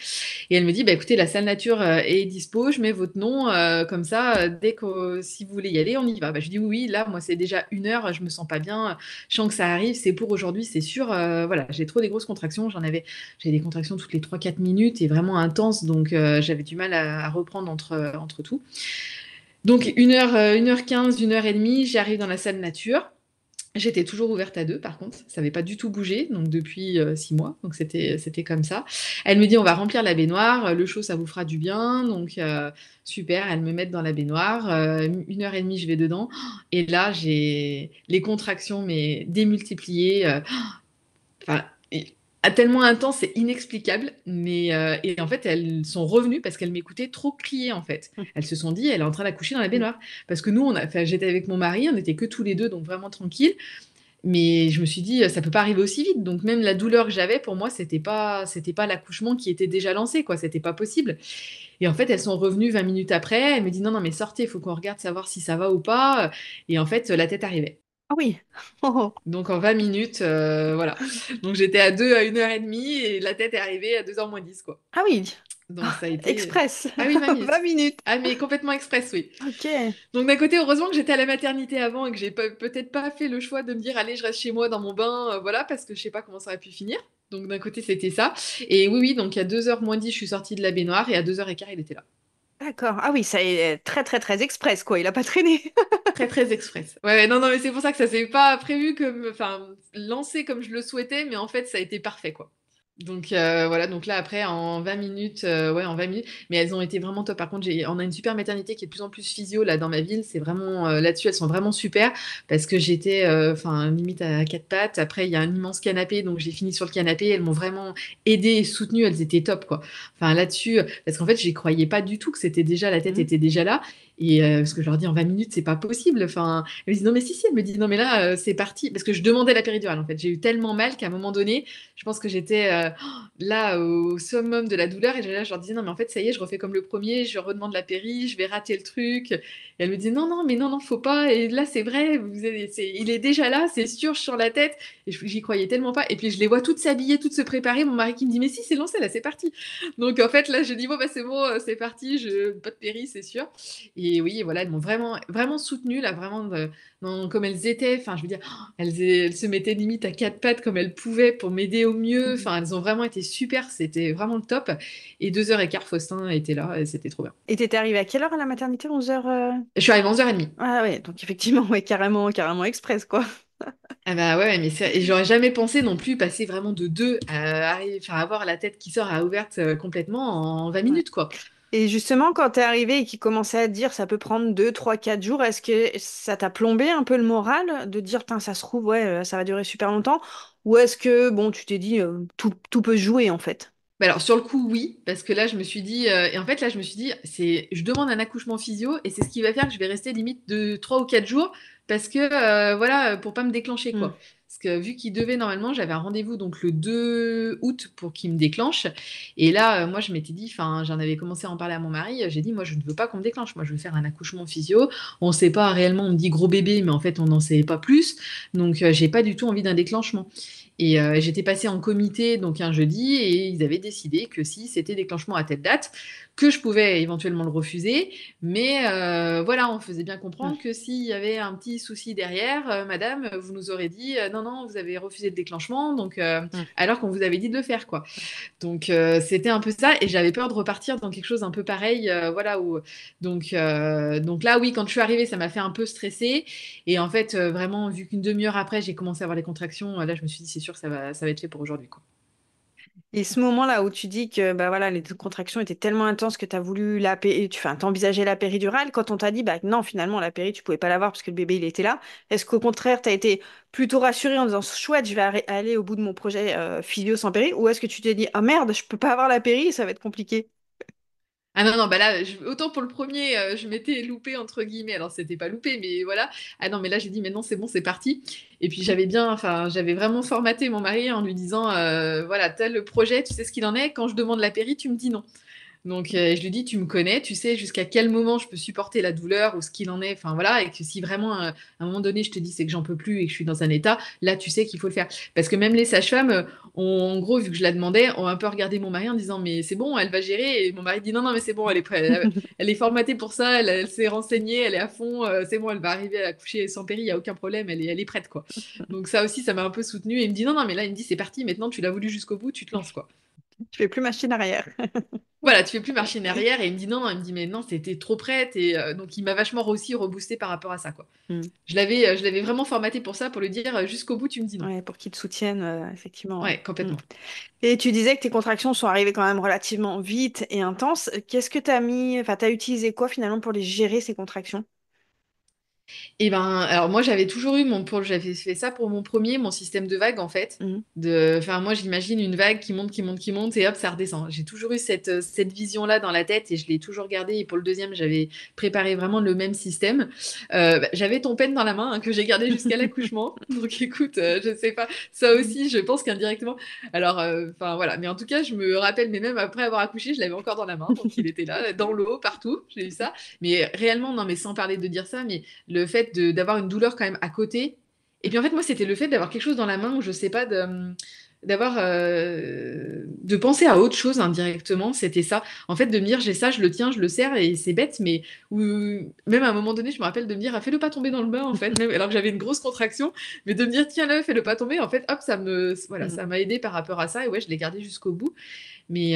Et elle me dit, bah écoutez, la salle nature est dispo. Je mets votre nom comme ça. Dès que si vous voulez y aller, on y va. Bah, je dis oui, oui. Là, moi, c'est déjà 1 heure. Je me sens pas bien. Je sens que ça arrive. C'est pour aujourd'hui, c'est sûr. Voilà, j'ai trop des grosses contractions. J'avais des contractions toutes les 3-4 minutes et vraiment intenses. Donc j'avais du mal à reprendre entre tout. Donc 1h15, 1h30, j'arrive dans la salle nature. J'étais toujours ouverte à 2, par contre, ça n'avait pas du tout bougé, donc depuis 6 mois, donc c'était comme ça. Elle me dit, on va remplir la baignoire, le chaud, ça vous fera du bien, donc super, elle me met dans la baignoire, 1 heure et demie, je vais dedans, et là, j'ai les contractions, mais démultipliées, enfin, à tellement intense, c'est inexplicable, mais et en fait, elles sont revenues parce qu'elles m'écoutaient trop crier, en fait. Elles se sont dit, elle est en train d'accoucher dans la baignoire. Parce que nous, enfin, j'étais avec mon mari, on n'était que tous les deux, donc vraiment tranquille. Mais je me suis dit, ça peut pas arriver aussi vite. Donc même la douleur que j'avais, pour moi, c'était pas l'accouchement qui était déjà lancé, quoi. C'était pas possible. Et en fait, elles sont revenues 20 minutes après. Elle me dit, non, non, mais sortez, il faut qu'on regarde savoir si ça va ou pas. Et en fait, la tête arrivait. Ah oui. Oh. Donc en 20 minutes, voilà. Donc j'étais à 2 à 1 heure et demie et la tête est arrivée à 2h moins 10, quoi. Ah oui. Donc ça a été. Express. Ah oui, 20 20 minutes. minutes. Ah mais complètement express, oui. Ok. Donc d'un côté, heureusement que j'étais à la maternité avant et que j'ai peut-être pas fait le choix de me dire allez, je reste chez moi dans mon bain, voilà, parce que je sais pas comment ça aurait pu finir. Donc d'un côté, c'était ça. Et oui, oui, donc à 2h moins 10, je suis sortie de la baignoire et à 2h15, il était là. D'accord. Ah oui, ça est très très très express, quoi. Il a pas traîné. Très très express. Ouais, ouais, non, non, mais c'est pour ça que ça s'est pas prévu comme, enfin, lancé comme je le souhaitais, mais en fait, ça a été parfait, quoi. Donc voilà, donc là après en 20 minutes, ouais en 20 minutes, mais elles ont été vraiment top. Par contre, on a une super maternité qui est de plus en plus physio là dans ma ville. C'est vraiment là-dessus, elles sont vraiment super parce que j'étais, enfin limite à quatre pattes. Après, il y a un immense canapé, donc j'ai fini sur le canapé. Elles m'ont vraiment aidée et soutenue. Elles étaient top quoi. Enfin là-dessus, parce qu'en fait, j'y croyais pas du tout que c'était déjà la tête Mhm. était déjà là. Et parce que je leur dis en 20 minutes, c'est pas possible. Enfin, elle me dit non mais si si. Elle me dit non mais là c'est parti parce que je demandais la péridurale en fait. J'ai eu tellement mal qu'à un moment donné, je pense que j'étais là au summum de la douleur et là je leur disais non mais en fait ça y est je refais comme le premier, je redemande la péri, je vais rater le truc et elle me dit non non mais non non faut pas et là c'est vrai il est déjà là c'est sûr sur la tête et j'y croyais tellement pas et puis je les vois toutes s'habiller toutes se préparer mon mari qui me dit mais si c'est lancé là c'est parti donc en fait là je dis bon bah c'est bon c'est parti pas de péri c'est sûr et oui voilà elles m'ont vraiment vraiment soutenue là vraiment comme elles étaient enfin je veux dire elles se mettaient limite à quatre pattes comme elles pouvaient pour m'aider au mieux. Mhm. Enfin, elles ont vraiment été super. C'était vraiment le top. Et 2h15, Faustin était là et c'était trop bien. Et t'étais arrivée à quelle heure à la maternité? 11h. Je suis arrivée à 11h30. Ah ouais, donc effectivement, ouais, carrément, carrément express, quoi. Ah bah ouais, mais et j'aurais jamais pensé non plus passer vraiment de 2 à enfin, avoir la tête qui sort à ouverte complètement en 20 Ouais. minutes, quoi. Et justement, quand t'es arrivée et qu'il commençait à te dire ça peut prendre 2, 3, 4 jours, est-ce que ça t'a plombé un peu le moral de dire, putain, ça se trouve, ouais, ça va durer super longtemps? Ou est-ce que, bon, tu t'es dit, tout peut se jouer, en fait? Bah alors sur le coup oui parce que là je me suis dit et en fait là je me suis dit je demande un accouchement physio et c'est ce qui va faire que je vais rester limite de 3 ou 4 jours parce que voilà pour pas me déclencher Hmm. quoi parce que vu qu'il devait normalement j'avais un rendez-vous donc le 2 août pour qu'il me déclenche et là moi je m'étais dit enfin j'en avais commencé à en parler à mon mari j'ai dit moi je ne veux pas qu'on me déclenche moi je veux faire un accouchement physio on sait pas réellement on me dit gros bébé mais en fait on n'en sait pas plus donc j'ai pas du tout envie d'un déclenchement et j'étais passée en comité donc un jeudi et ils avaient décidé que si c'était déclenchement à telle date, que je pouvais éventuellement le refuser. Mais voilà, on faisait bien Hmm. comprendre que s'il y avait un petit souci derrière, madame, vous nous aurez dit non, non, vous avez refusé le déclenchement, donc Hmm. alors qu'on vous avait dit de le faire, quoi. Donc c'était un peu ça et j'avais peur de repartir dans quelque chose un peu pareil, voilà. Donc là, oui, quand je suis arrivée, ça m'a fait un peu stresser. Et en fait, vraiment, vu qu'une demi-heure après, j'ai commencé à avoir les contractions, là, je me suis dit, c'est sûr, ça va être fait pour aujourd'hui, quoi. Et ce moment-là où tu dis que bah voilà, les contractions étaient tellement intenses que tu as voulu enfin, t'envisager la péridurale, quand on t'a dit bah non, finalement, la péri, tu pouvais pas l'avoir parce que le bébé, il était là, est-ce qu'au contraire, tu as été plutôt rassurée en disant chouette, je vais aller au bout de mon projet physio sans péri, ou est-ce que tu t'es dit ah merde, je peux pas avoir la péri, ça va être compliqué? Ah non, non, bah là, autant pour le premier, je m'étais loupée, entre guillemets. Alors, c'était pas loupé, mais voilà. Ah non, mais là, j'ai dit, mais non, c'est bon, c'est parti. Et puis, enfin, j'avais vraiment formaté mon mari en lui disant, voilà, tel projet, tu sais ce qu'il en est. Quand je demande la péri, tu me dis non. Donc, je lui dis, tu me connais, tu sais jusqu'à quel moment je peux supporter la douleur ou ce qu'il en est. Enfin, voilà. Et que si vraiment, à un moment donné, je te dis c'est que j'en peux plus et que je suis dans un état, là, tu sais qu'il faut le faire. Parce que même les sages-femmes, en gros, vu que je la demandais, ont un peu regardé mon mari en disant, mais c'est bon, elle va gérer. Et mon mari dit, non, non, mais c'est bon, elle est prête. Elle est formatée pour ça, elle s'est renseignée, elle est à fond. C'est bon, elle va arriver à coucher sans péri, il n'y a aucun problème, elle est prête, quoi. Donc, ça aussi, ça m'a un peu soutenue. Et il me dit, non, non, mais là, il me dit, c'est parti, maintenant, tu l'as voulu jusqu'au bout, tu te lances, quoi. Tu fais plus machine arrière. Voilà, tu fais plus marcher arrière. Et il me dit non, non, il me dit mais non, c'était trop prête. Et donc il m'a vachement aussi reboosté par rapport à ça, quoi. Mm. Je l'avais vraiment formaté pour ça, pour lui dire jusqu'au bout, tu me dis non. Ouais, pour qu'ils te soutiennent, effectivement, ouais. Ouais, Mm. complètement. Et tu disais que tes contractions sont arrivées quand même relativement vite et intenses. Qu'est-ce que tu as mis, enfin, tu as utilisé quoi finalement pour les gérer, ces contractions? Et ben, alors moi j'avais toujours eu j'avais fait ça pour mon premier, mon système de vague en fait. Mm. Enfin moi j'imagine une vague qui monte, qui monte, qui monte et hop ça redescend. J'ai toujours eu cette vision-là dans la tête et je l'ai toujours gardée. Et pour le deuxième j'avais préparé vraiment le même système. J'avais ton pen dans la main hein, que j'ai gardé jusqu'à l'accouchement. Donc écoute, je sais pas, ça aussi je pense qu'indirectement. Alors enfin voilà, mais en tout cas je me rappelle, mais même après avoir accouché je l'avais encore dans la main. Donc il était là, dans l'eau, partout, j'ai eu ça. Mais réellement, non mais sans parler de dire ça, mais le fait d'avoir une douleur quand même à côté. Et puis en fait, moi, c'était le fait d'avoir quelque chose dans la main où je sais pas, de penser à autre chose indirectement. C'était ça. En fait, de me dire, j'ai ça, je le tiens, je le serre et c'est bête, mais même à un moment donné, je me rappelle de me dire, ah, fais-le pas tomber dans le bain, en fait, même alors que j'avais une grosse contraction, mais de me dire, tiens-le, fais-le pas tomber. En fait, hop, voilà, Mm. ça m'a aidé par rapport à ça. Et ouais, je l'ai gardé jusqu'au bout. Mais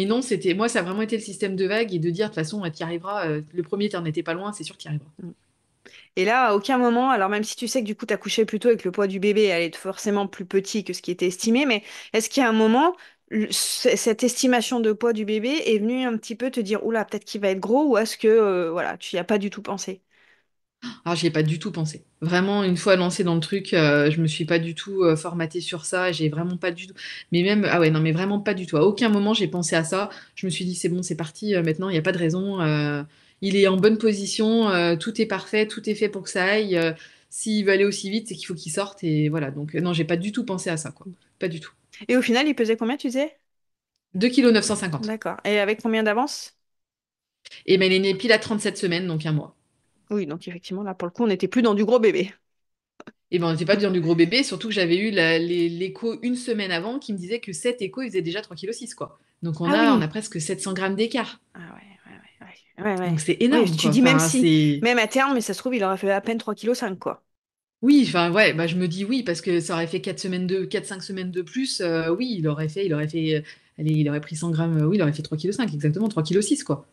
non, moi, ça a vraiment été le système de vague et de dire, de toute façon, tu y arriveras. Le premier, t'en étais pas loin, c'est sûr que tu y arriveras. Mm. Et là, à aucun moment, alors même si tu sais que du coup, tu as couché plus tôt et que le poids du bébé allait être forcément plus petit que ce qui était estimé, mais est-ce qu'il y a un moment, cette estimation de poids du bébé est venue un petit peu te dire, oula, peut-être qu'il va être gros, ou est-ce que, voilà, tu n'y as pas du tout pensé? Ah, j'y ai pas du tout pensé. Vraiment, une fois lancée dans le truc, je me suis pas du tout formatée sur ça. J'ai vraiment pas du tout. Mais même, ah ouais, non, mais vraiment pas du tout. À aucun moment j'ai pensé à ça. Je me suis dit, c'est bon, c'est parti. Maintenant, il n'y a pas de raison. Il est en bonne position. Tout est parfait. Tout est fait pour que ça aille. S'il veut aller aussi vite, c'est qu'il faut qu'il sorte. Et voilà. Donc, non, j'ai pas du tout pensé à ça, quoi. Pas du tout. Et au final, il pesait combien, tu disais? 2,950 kg. D'accord. Et avec combien d'avance? Et ben, il est né pile à 37 semaines, donc un mois. Oui, donc effectivement, là, pour le coup, on n'était plus dans du gros bébé. Et ben, on n'était pas dans du gros bébé, surtout que j'avais eu l'écho une semaine avant qui me disait que cet écho, il faisait déjà 3,6 kg, quoi. Donc Ah on a oui. presque 700 grammes d'écart. Ah ouais, ouais, ouais, ouais. Ouais, ouais. Donc c'est Oui, énorme, tu quoi. dis même Enfin, si, c'est... même à terme, mais ça se trouve, il aurait fait à peine 3,5 kg, quoi. Oui, enfin, ouais, bah, je me dis oui, parce que ça aurait fait 4 5 semaines de plus. Oui, allez, il aurait pris 100 grammes, oui, il aurait fait 3,5 kg, exactement, 3,6 kg, quoi.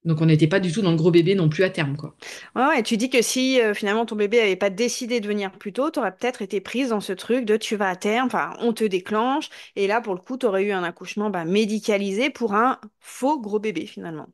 Donc on n'était pas du tout dans le gros bébé non plus à terme, quoi. Ouais, ouais, tu dis que si finalement ton bébé avait pas décidé de venir plus tôt, tu aurais peut-être été prise dans ce truc de tu vas à terme, enfin on te déclenche, et là pour le coup tu aurais eu un accouchement bah, médicalisé pour un faux gros bébé finalement.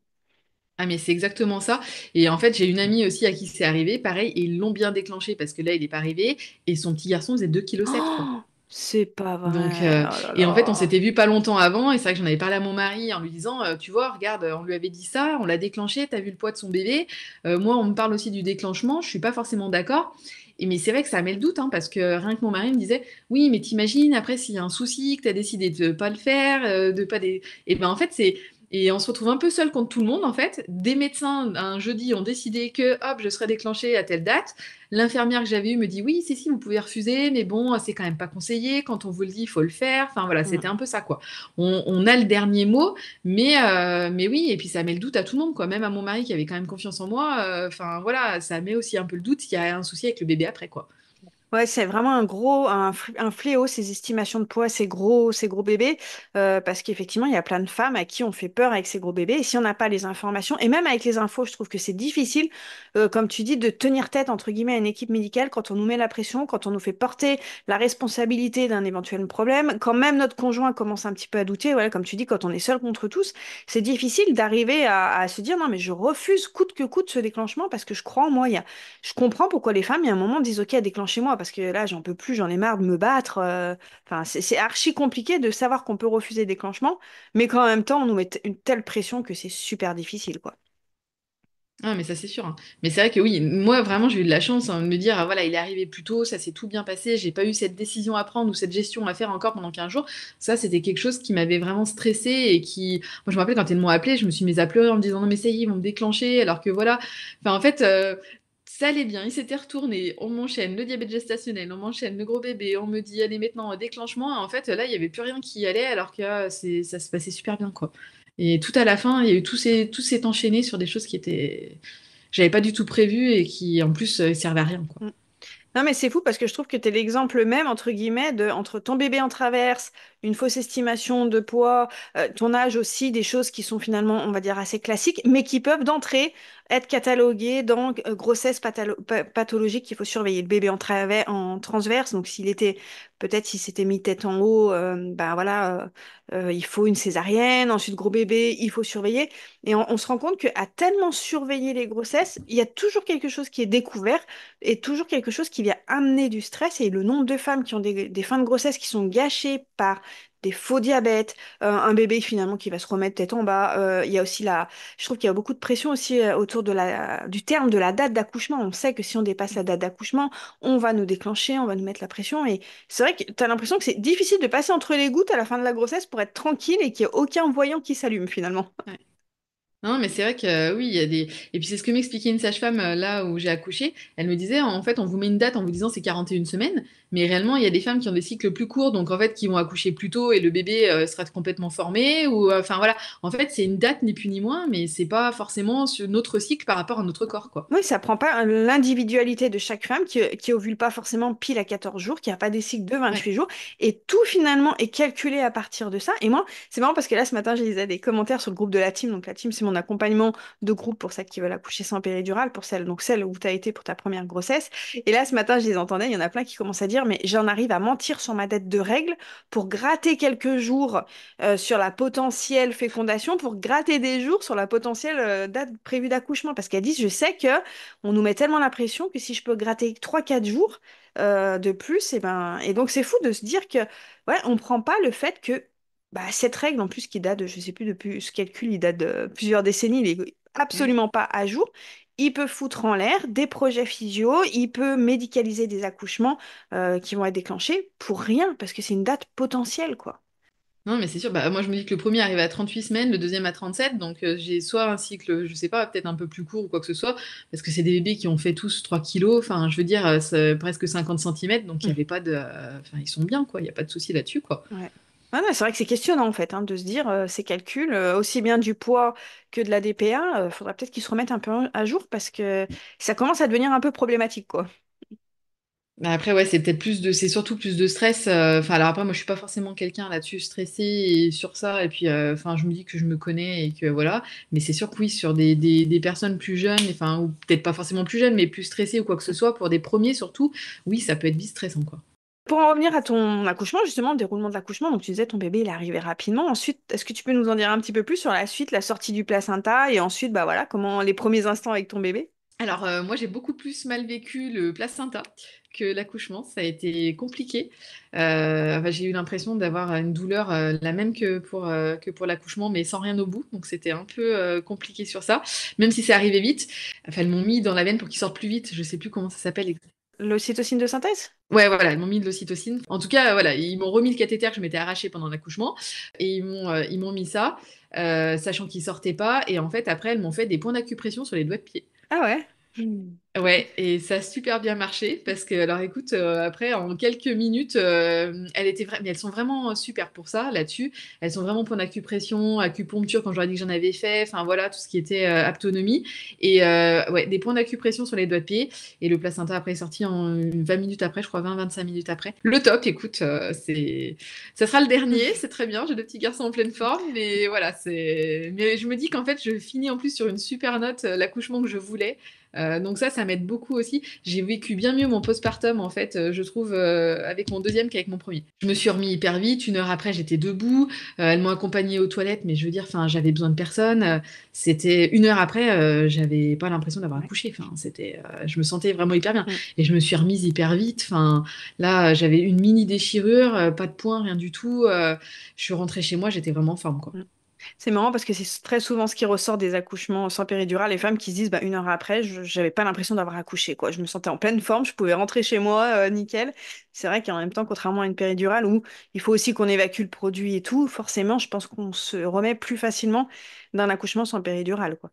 Ah mais c'est exactement ça. Et en fait, j'ai une amie aussi à qui c'est arrivé. Pareil, et ils l'ont bien déclenché parce que là, il n'est pas arrivé. Et son petit garçon faisait 2,7 kg, quoi. Oh, c'est pas Donc, vrai. Oh là et en fait, on là. s'était vu pas longtemps avant. Et c'est vrai que j'en avais parlé à mon mari en lui disant, tu vois, regarde, on lui avait dit ça, on l'a déclenché, t'as vu le poids de son bébé. Moi, on me parle aussi du déclenchement. Je suis pas forcément d'accord. Mais c'est vrai que ça met le doute, hein, parce que rien que mon mari me disait, oui, mais t'imagines, après, s'il y a un souci, que t'as décidé de pas le faire, de pas des... Et ben en fait, c'est et on se retrouve un peu seul contre tout le monde, en fait. Des médecins, un jeudi, ont décidé que, hop, je serai déclenchée à telle date. L'infirmière que j'avais eue me dit, oui, si, vous pouvez refuser, mais bon, c'est quand même pas conseillé. Quand on vous le dit, il faut le faire. Enfin, voilà, c'était Mm. un peu ça, quoi. On a le dernier mot, mais oui, et puis ça met le doute à tout le monde, quoi. Même à mon mari qui avait quand même confiance en moi. Enfin, voilà, ça met aussi un peu le doute s'il y a un souci avec le bébé après, quoi. Ouais, c'est vraiment un fléau, ces estimations de poids, ces gros bébés, parce qu'effectivement, il y a plein de femmes à qui on fait peur avec ces gros bébés. Et si on n'a pas les informations, et même avec les infos, je trouve que c'est difficile, comme tu dis, de tenir tête, entre guillemets, à une équipe médicale quand on nous met la pression, quand on nous fait porter la responsabilité d'un éventuel problème, quand même notre conjoint commence un petit peu à douter, voilà, comme tu dis, quand on est seul contre tous, c'est difficile d'arriver à se dire, non, mais je refuse coûte que coûte ce déclenchement parce que je crois en moi. Je comprends pourquoi les femmes, il y a un moment, disent OK, déclenchez-moi, parce que là, j'en peux plus, j'en ai marre de me battre. Enfin, c'est archi compliqué de savoir qu'on peut refuser le déclenchement, mais qu'en même temps, on nous met une telle pression que c'est super difficile, quoi. Ah, mais ça, c'est sûr, hein. Mais c'est vrai que oui, moi, vraiment, j'ai eu de la chance hein, de me dire, ah, voilà, il est arrivé plus tôt, ça s'est tout bien passé, j'ai pas eu cette décision à prendre ou cette gestion à faire encore pendant 15 jours. Ça, c'était quelque chose qui m'avait vraiment stressée et qui... Moi, je me rappelle quand ils m'ont appelé, je me suis mise à pleurer en me disant, non, mais ça y est, ils vont me déclencher, alors que voilà. Enfin, en fait, ça allait bien, il s'était retourné, on m'enchaîne le diabète gestationnel, on m'enchaîne le gros bébé, on me dit, allez, maintenant, déclenchement. En fait, là, il y avait plus rien qui allait, alors que ça se passait super bien, quoi. Et tout à la fin, il y a eu tout s'est enchaîné sur des choses qui étaient j'avais pas du tout prévu et qui en plus servaient à rien quoi. Mm. Non, mais c'est fou parce que je trouve que tu es l'exemple même, entre guillemets, de entre ton bébé en travers, une fausse estimation de poids, ton âge aussi, des choses qui sont finalement, on va dire, assez classiques, mais qui peuvent d'entrée être cataloguées dans grossesse pathologique qu'il faut surveiller. Le bébé en transverse, donc s'il était, peut-être s'il s'était mis tête en haut, ben voilà, il faut une césarienne. Ensuite, gros bébé, il faut surveiller. Et on se rend compte qu'à tellement surveiller les grossesses, il y a toujours quelque chose qui est découvert et toujours quelque chose qui vient amener du stress. Et le nombre de femmes qui ont des fins de grossesse qui sont gâchées par des faux diabètes, un bébé finalement qui va se remettre tête en bas. Il y a aussi je trouve qu'il y a beaucoup de pression aussi autour du terme de la date d'accouchement. On sait que si on dépasse la date d'accouchement, on va nous déclencher, on va nous mettre la pression. Et c'est vrai que tu as l'impression que c'est difficile de passer entre les gouttes à la fin de la grossesse pour être tranquille et qu'il n'y ait aucun voyant qui s'allume finalement. Ouais. Non, mais c'est vrai que oui, il y a des. Et puis c'est ce que m'expliquait une sage-femme là où j'ai accouché. Elle me disait, en fait, on vous met une date en vous disant c'est 41 semaines, mais réellement, il y a des femmes qui ont des cycles plus courts, donc en fait, qui vont accoucher plus tôt et le bébé sera complètement formé. Ou enfin voilà, en fait, c'est une date ni plus ni moins, mais c'est pas forcément sur notre cycle par rapport à notre corps, quoi. Oui, ça prend pas l'individualité de chaque femme qui ovule pas forcément pile à 14 jours, qui a pas des cycles de Ouais. 28 jours, et tout finalement est calculé à partir de ça. Et moi, c'est marrant parce que là, ce matin, je lisais des commentaires sur le groupe de la team. Donc la team, c'est mon accompagnement de groupe pour celles qui veulent accoucher sans péridurale, pour celle où tu as été pour ta première grossesse. Et là, ce matin, je les entendais, il y en a plein qui commencent à dire, mais j'en arrive à mentir sur ma date de règles pour gratter quelques jours sur la potentielle fécondation, pour gratter des jours sur la potentielle date prévue d'accouchement. Parce qu'elles disent, je sais que on nous met tellement la pression que si je peux gratter 3 4 jours de plus, et donc c'est fou de se dire que ouais, on prend pas le fait que cette règle en plus qui date de, je sais plus depuis ce calcul, il date de plusieurs décennies, il est Ouais. absolument pas à jour. Il peut foutre en l'air des projets physio, il peut médicaliser des accouchements qui vont être déclenchés pour rien, parce que c'est une date potentielle, quoi. Non, mais c'est sûr. Bah, moi, je me dis que le premier arrive à 38 semaines, le deuxième à 37. Donc, j'ai soit un cycle, je sais pas, peut-être un peu plus court ou quoi que ce soit, parce que c'est des bébés qui ont fait tous 3 kilos. Enfin, je veux dire, c'est presque 50 centimètres. Donc, il y Mm. avait pas de. Enfin, ils sont bien, quoi. Il n'y a pas de souci là-dessus, quoi. Ouais. Ah non, c'est vrai que c'est questionnant en fait, hein, de se dire ces calculs, aussi bien du poids que de la DPA, faudra peut-être qu'ils se remettent un peu à jour parce que ça commence à devenir un peu problématique, quoi. Mais après, ouais, c'est peut-être plus de. C'est surtout plus de stress. Enfin, alors après, moi, je suis pas forcément quelqu'un là-dessus stressé et sur ça. Et puis, enfin, je me dis que je me connais et que voilà. Mais c'est sûr que oui, sur des personnes plus jeunes, enfin, ou peut-être pas forcément plus jeunes, mais plus stressées ou quoi que ce soit, pour des premiers surtout, oui, ça peut être vite stressant, quoi. Pour en revenir à ton accouchement, justement, le déroulement de l'accouchement, donc tu disais ton bébé il est arrivé rapidement. Ensuite, est-ce que tu peux nous en dire un petit peu plus sur la suite, la sortie du placenta et ensuite, bah voilà, comment les premiers instants avec ton bébé? Alors, moi, j'ai beaucoup plus mal vécu le placenta que l'accouchement. Ça a été compliqué. Enfin, j'ai eu l'impression d'avoir une douleur la même que pour l'accouchement, mais sans rien au bout. Donc, c'était un peu compliqué sur ça, même si c'est arrivé vite. Enfin, elles m'ont mis dans la veine pour qu'il sorte plus vite. Je sais plus comment ça s'appelle. L'ocytocine de synthèse? Ouais, voilà, ils m'ont mis de l'ocytocine. En tout cas, voilà, ils m'ont remis le cathéter que je m'étais arraché pendant l'accouchement et ils m'ont mis ça, sachant qu'il sortait pas. Et en fait, après, elles m'ont fait des points d'acupression sur les doigts de pied. Ah ouais. Hmm. Ouais, et ça a super bien marché parce que, alors écoute, après, en quelques minutes, mais elles sont vraiment super pour ça, là-dessus. Elles sont vraiment pour d'acupression, acupuncture quand j'aurais dit que j'en avais fait, enfin voilà, tout ce qui était aptonomie. Et ouais, des points d'acupression sur les doigts de pied. Et le placenta après est sorti en 20 minutes après, je crois 20-25 minutes après. Le top, écoute, ça sera le dernier, c'est très bien, j'ai deux petits garçons en pleine forme, mais voilà, mais je me dis qu'en fait, je finis en plus sur une super note, l'accouchement que je voulais. Donc ça m'aide beaucoup aussi. J'ai vécu bien mieux mon postpartum, en fait, je trouve, avec mon deuxième qu'avec mon premier. Je me suis remis hyper vite. 1 heure après, j'étais debout. Elles m'ont accompagnée aux toilettes, mais je veux dire, enfin, j'avais besoin de personne. C'était 1 heure après, j'avais pas l'impression d'avoir Ouais. accouché. Enfin, je me sentais vraiment hyper bien. Hmm. Et je me suis remise hyper vite. Enfin, là, j'avais une mini déchirure, pas de poing, rien du tout. Je suis rentrée chez moi, j'étais vraiment en forme, quoi. Hmm. C'est marrant parce que c'est très souvent ce qui ressort des accouchements sans péridurale, les femmes qui se disent 1 heure après, j'avais pas l'impression d'avoir accouché, quoi. Je me sentais en pleine forme, je pouvais rentrer chez moi, nickel. C'est vrai qu'en même temps, contrairement à une péridurale où il faut aussi qu'on évacue le produit et tout, forcément, je pense qu'on se remet plus facilement d'un accouchement sans péridurale, quoi.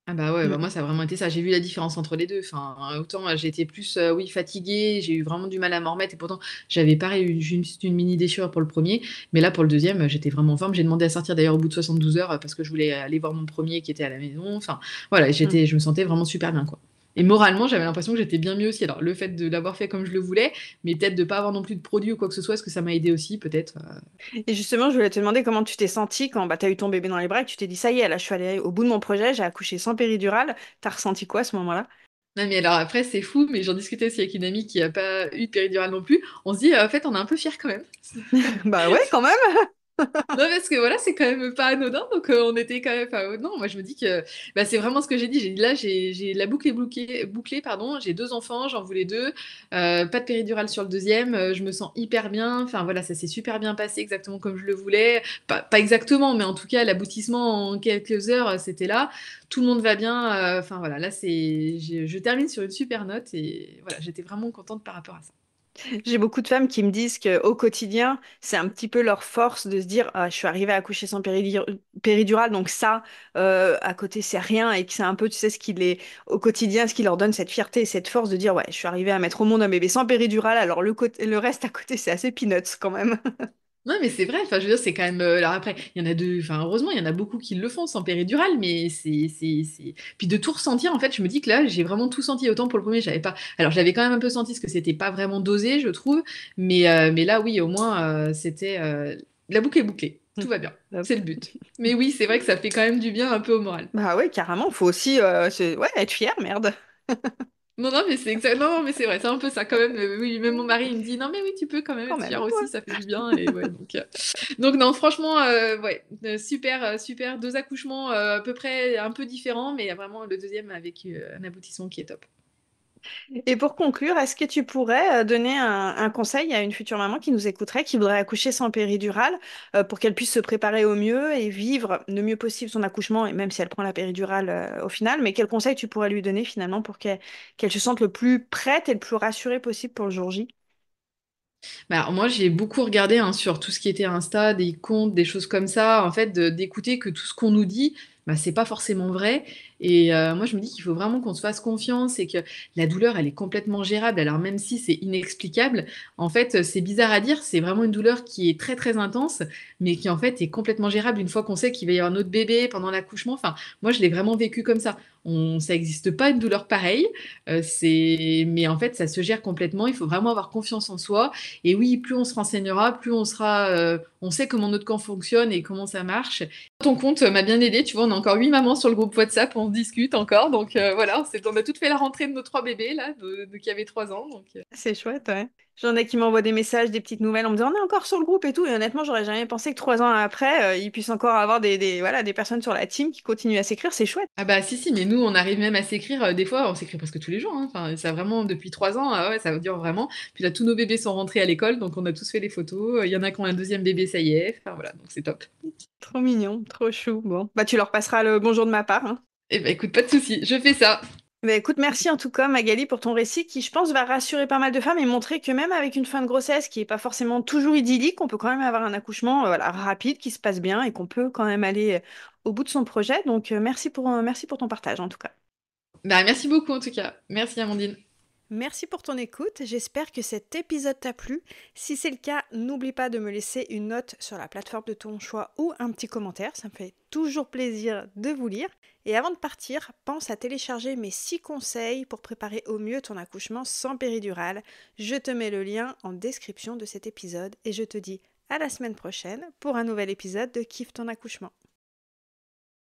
Ah bah ouais, Mm, bah moi mm. ça a vraiment été ça. J'ai vu la différence entre les deux. Enfin, autant j'ai été plus, oui, fatiguée, j'ai eu vraiment du mal à m'en remettre et pourtant j'avais pareil juste une mini déchirure pour le premier, mais là pour le deuxième j'étais vraiment en forme. J'ai demandé à sortir d'ailleurs au bout de 72 heures parce que je voulais aller voir mon premier qui était à la maison. Enfin voilà, Mm. je me sentais vraiment super bien, quoi. Et moralement, j'avais l'impression que j'étais bien mieux aussi. Alors, le fait de l'avoir fait comme je le voulais, mais peut-être de pas avoir non plus de produit ou quoi que ce soit, est-ce que ça m'a aidé aussi, peut-être. Et justement, je voulais te demander comment tu t'es sentie quand bah, tu as eu ton bébé dans les bras et que tu t'es dit, ça y est, là, je suis allée au bout de mon projet, j'ai accouché sans péridurale. T'as ressenti quoi à ce moment-là? Non, mais alors après, c'est fou, mais j'en discutais aussi avec une amie qui a pas eu de péridurale non plus. On se dit, en fait, on est un peu fiers quand même. Bah ouais, quand même. Non, parce que voilà, c'est quand même pas anodin, donc on était quand même. Enfin, non, moi je me dis que bah, c'est vraiment ce que j'ai dit. J'ai dit là, j'ai la boucle est bouclée, pardon. J'ai 2 enfants, j'en voulais 2. Pas de péridurale sur le deuxième. Je me sens hyper bien. Enfin voilà, ça s'est super bien passé, exactement comme je le voulais. Pas exactement, mais en tout cas, l'aboutissement en quelques heures, c'était là. Tout le monde va bien. Enfin voilà, là je termine sur une super note et voilà, j'étais vraiment contente par rapport à ça. J'ai beaucoup de femmes qui me disent qu'au quotidien, c'est un petit peu leur force de se dire, ah, je suis arrivée à accoucher sans péridurale, donc ça, à côté, c'est rien, et que c'est un peu, tu sais, ce qui les, au quotidien, ce qui leur donne cette fierté et cette force de dire, ouais, je suis arrivée à mettre au monde un bébé sans péridurale, alors le reste à côté, c'est assez peanuts quand même. Non, mais c'est vrai, enfin, je veux dire, c'est quand même. Alors après, il y en a deux, enfin, heureusement, il y en a beaucoup qui le font sans péridurale, mais Puis de tout ressentir, en fait, je me dis que là, j'ai vraiment tout senti. Autant pour le premier, j'avais pas. Alors, j'avais quand même un peu senti parce que c'était pas vraiment dosé, je trouve, mais là, oui, au moins, c'était. La boucle est bouclée, tout va bien, c'est le but. Mais oui, c'est vrai que ça fait quand même du bien un peu au moral. Bah ouais, carrément, faut aussi ouais, être fier, merde. Non, non, mais c'est exact. Non, non, mais c'est vrai, c'est un peu ça quand même. Oui, même mon mari, il me dit, non, mais oui, tu peux quand même Quand être même, fier aussi, ça ouais. fait du bien. Et ouais, donc non, franchement, ouais, super, super. 2 accouchements à peu près un peu différents, mais vraiment le deuxième avec un aboutissement qui est top. Et pour conclure, est-ce que tu pourrais donner un conseil à une future maman qui nous écouterait, qui voudrait accoucher sans péridurale, pour qu'elle puisse se préparer au mieux et vivre le mieux possible son accouchement, et même si elle prend la péridurale au final, mais quel conseil tu pourrais lui donner finalement pour qu'elle se sente le plus prête et le plus rassurée possible pour le jour J? Bah, alors, moi, j'ai beaucoup regardé hein, sur tout ce qui était Insta, des comptes, des choses comme ça, en fait, d'écouter que tout ce qu'on nous dit, bah, c'est pas forcément vrai. Et moi, je me dis qu'il faut vraiment qu'on se fasse confiance et que la douleur, elle est complètement gérable. Alors, même si c'est inexplicable, en fait, c'est bizarre à dire, c'est vraiment une douleur qui est très, très intense, mais qui, en fait, est complètement gérable une fois qu'on sait qu'il va y avoir notre bébé pendant l'accouchement. Enfin, moi, je l'ai vraiment vécu comme ça. Ça n'existe pas une douleur pareille, mais en fait, ça se gère complètement. Il faut vraiment avoir confiance en soi. Et oui, plus on se renseignera, plus on sera, on sait comment notre camp fonctionne et comment ça marche. Ton compte m'a bien aidé, tu vois, on a encore 8 mamans sur le groupe WhatsApp, on se discute encore, donc voilà, on a toutes fait la rentrée de nos 3 bébés là, qui avaient 3 ans, donc. C'est chouette, ouais. J'en ai qui m'envoient des messages, des petites nouvelles. On me dit, on est encore sur le groupe et tout. Et honnêtement, j'aurais jamais pensé que 3 ans après, ils puissent encore avoir voilà, des personnes sur la team qui continuent à s'écrire. C'est chouette. Ah bah si si, mais nous on arrive même à s'écrire des fois, on s'écrit presque tous les jours, hein. Enfin ça vraiment depuis 3 ans, ah ouais ça dure vraiment. Puis là tous nos bébés sont rentrés à l'école, donc on a tous fait les photos. Il y en a qui ont un deuxième bébé, ça y est. Enfin voilà, donc c'est top. Trop mignon, trop chou. Bon, bah tu leur passeras le bonjour de ma part, hein. Eh ben écoute, pas de souci, je fais ça. Bah, écoute, merci en tout cas Magali pour ton récit qui, je pense, va rassurer pas mal de femmes et montrer que même avec une fin de grossesse qui est pas forcément toujours idyllique, on peut quand même avoir un accouchement voilà, rapide qui se passe bien et qu'on peut quand même aller au bout de son projet. Donc merci pour ton partage en tout cas. Bah merci beaucoup en tout cas. Merci Amandine. Merci pour ton écoute, j'espère que cet épisode t'a plu. Si c'est le cas, n'oublie pas de me laisser une note sur la plateforme de ton choix ou un petit commentaire, ça me fait toujours plaisir de vous lire. Et avant de partir, pense à télécharger mes 6 conseils pour préparer au mieux ton accouchement sans péridurale. Je te mets le lien en description de cet épisode et je te dis à la semaine prochaine pour un nouvel épisode de Kiffe ton accouchement.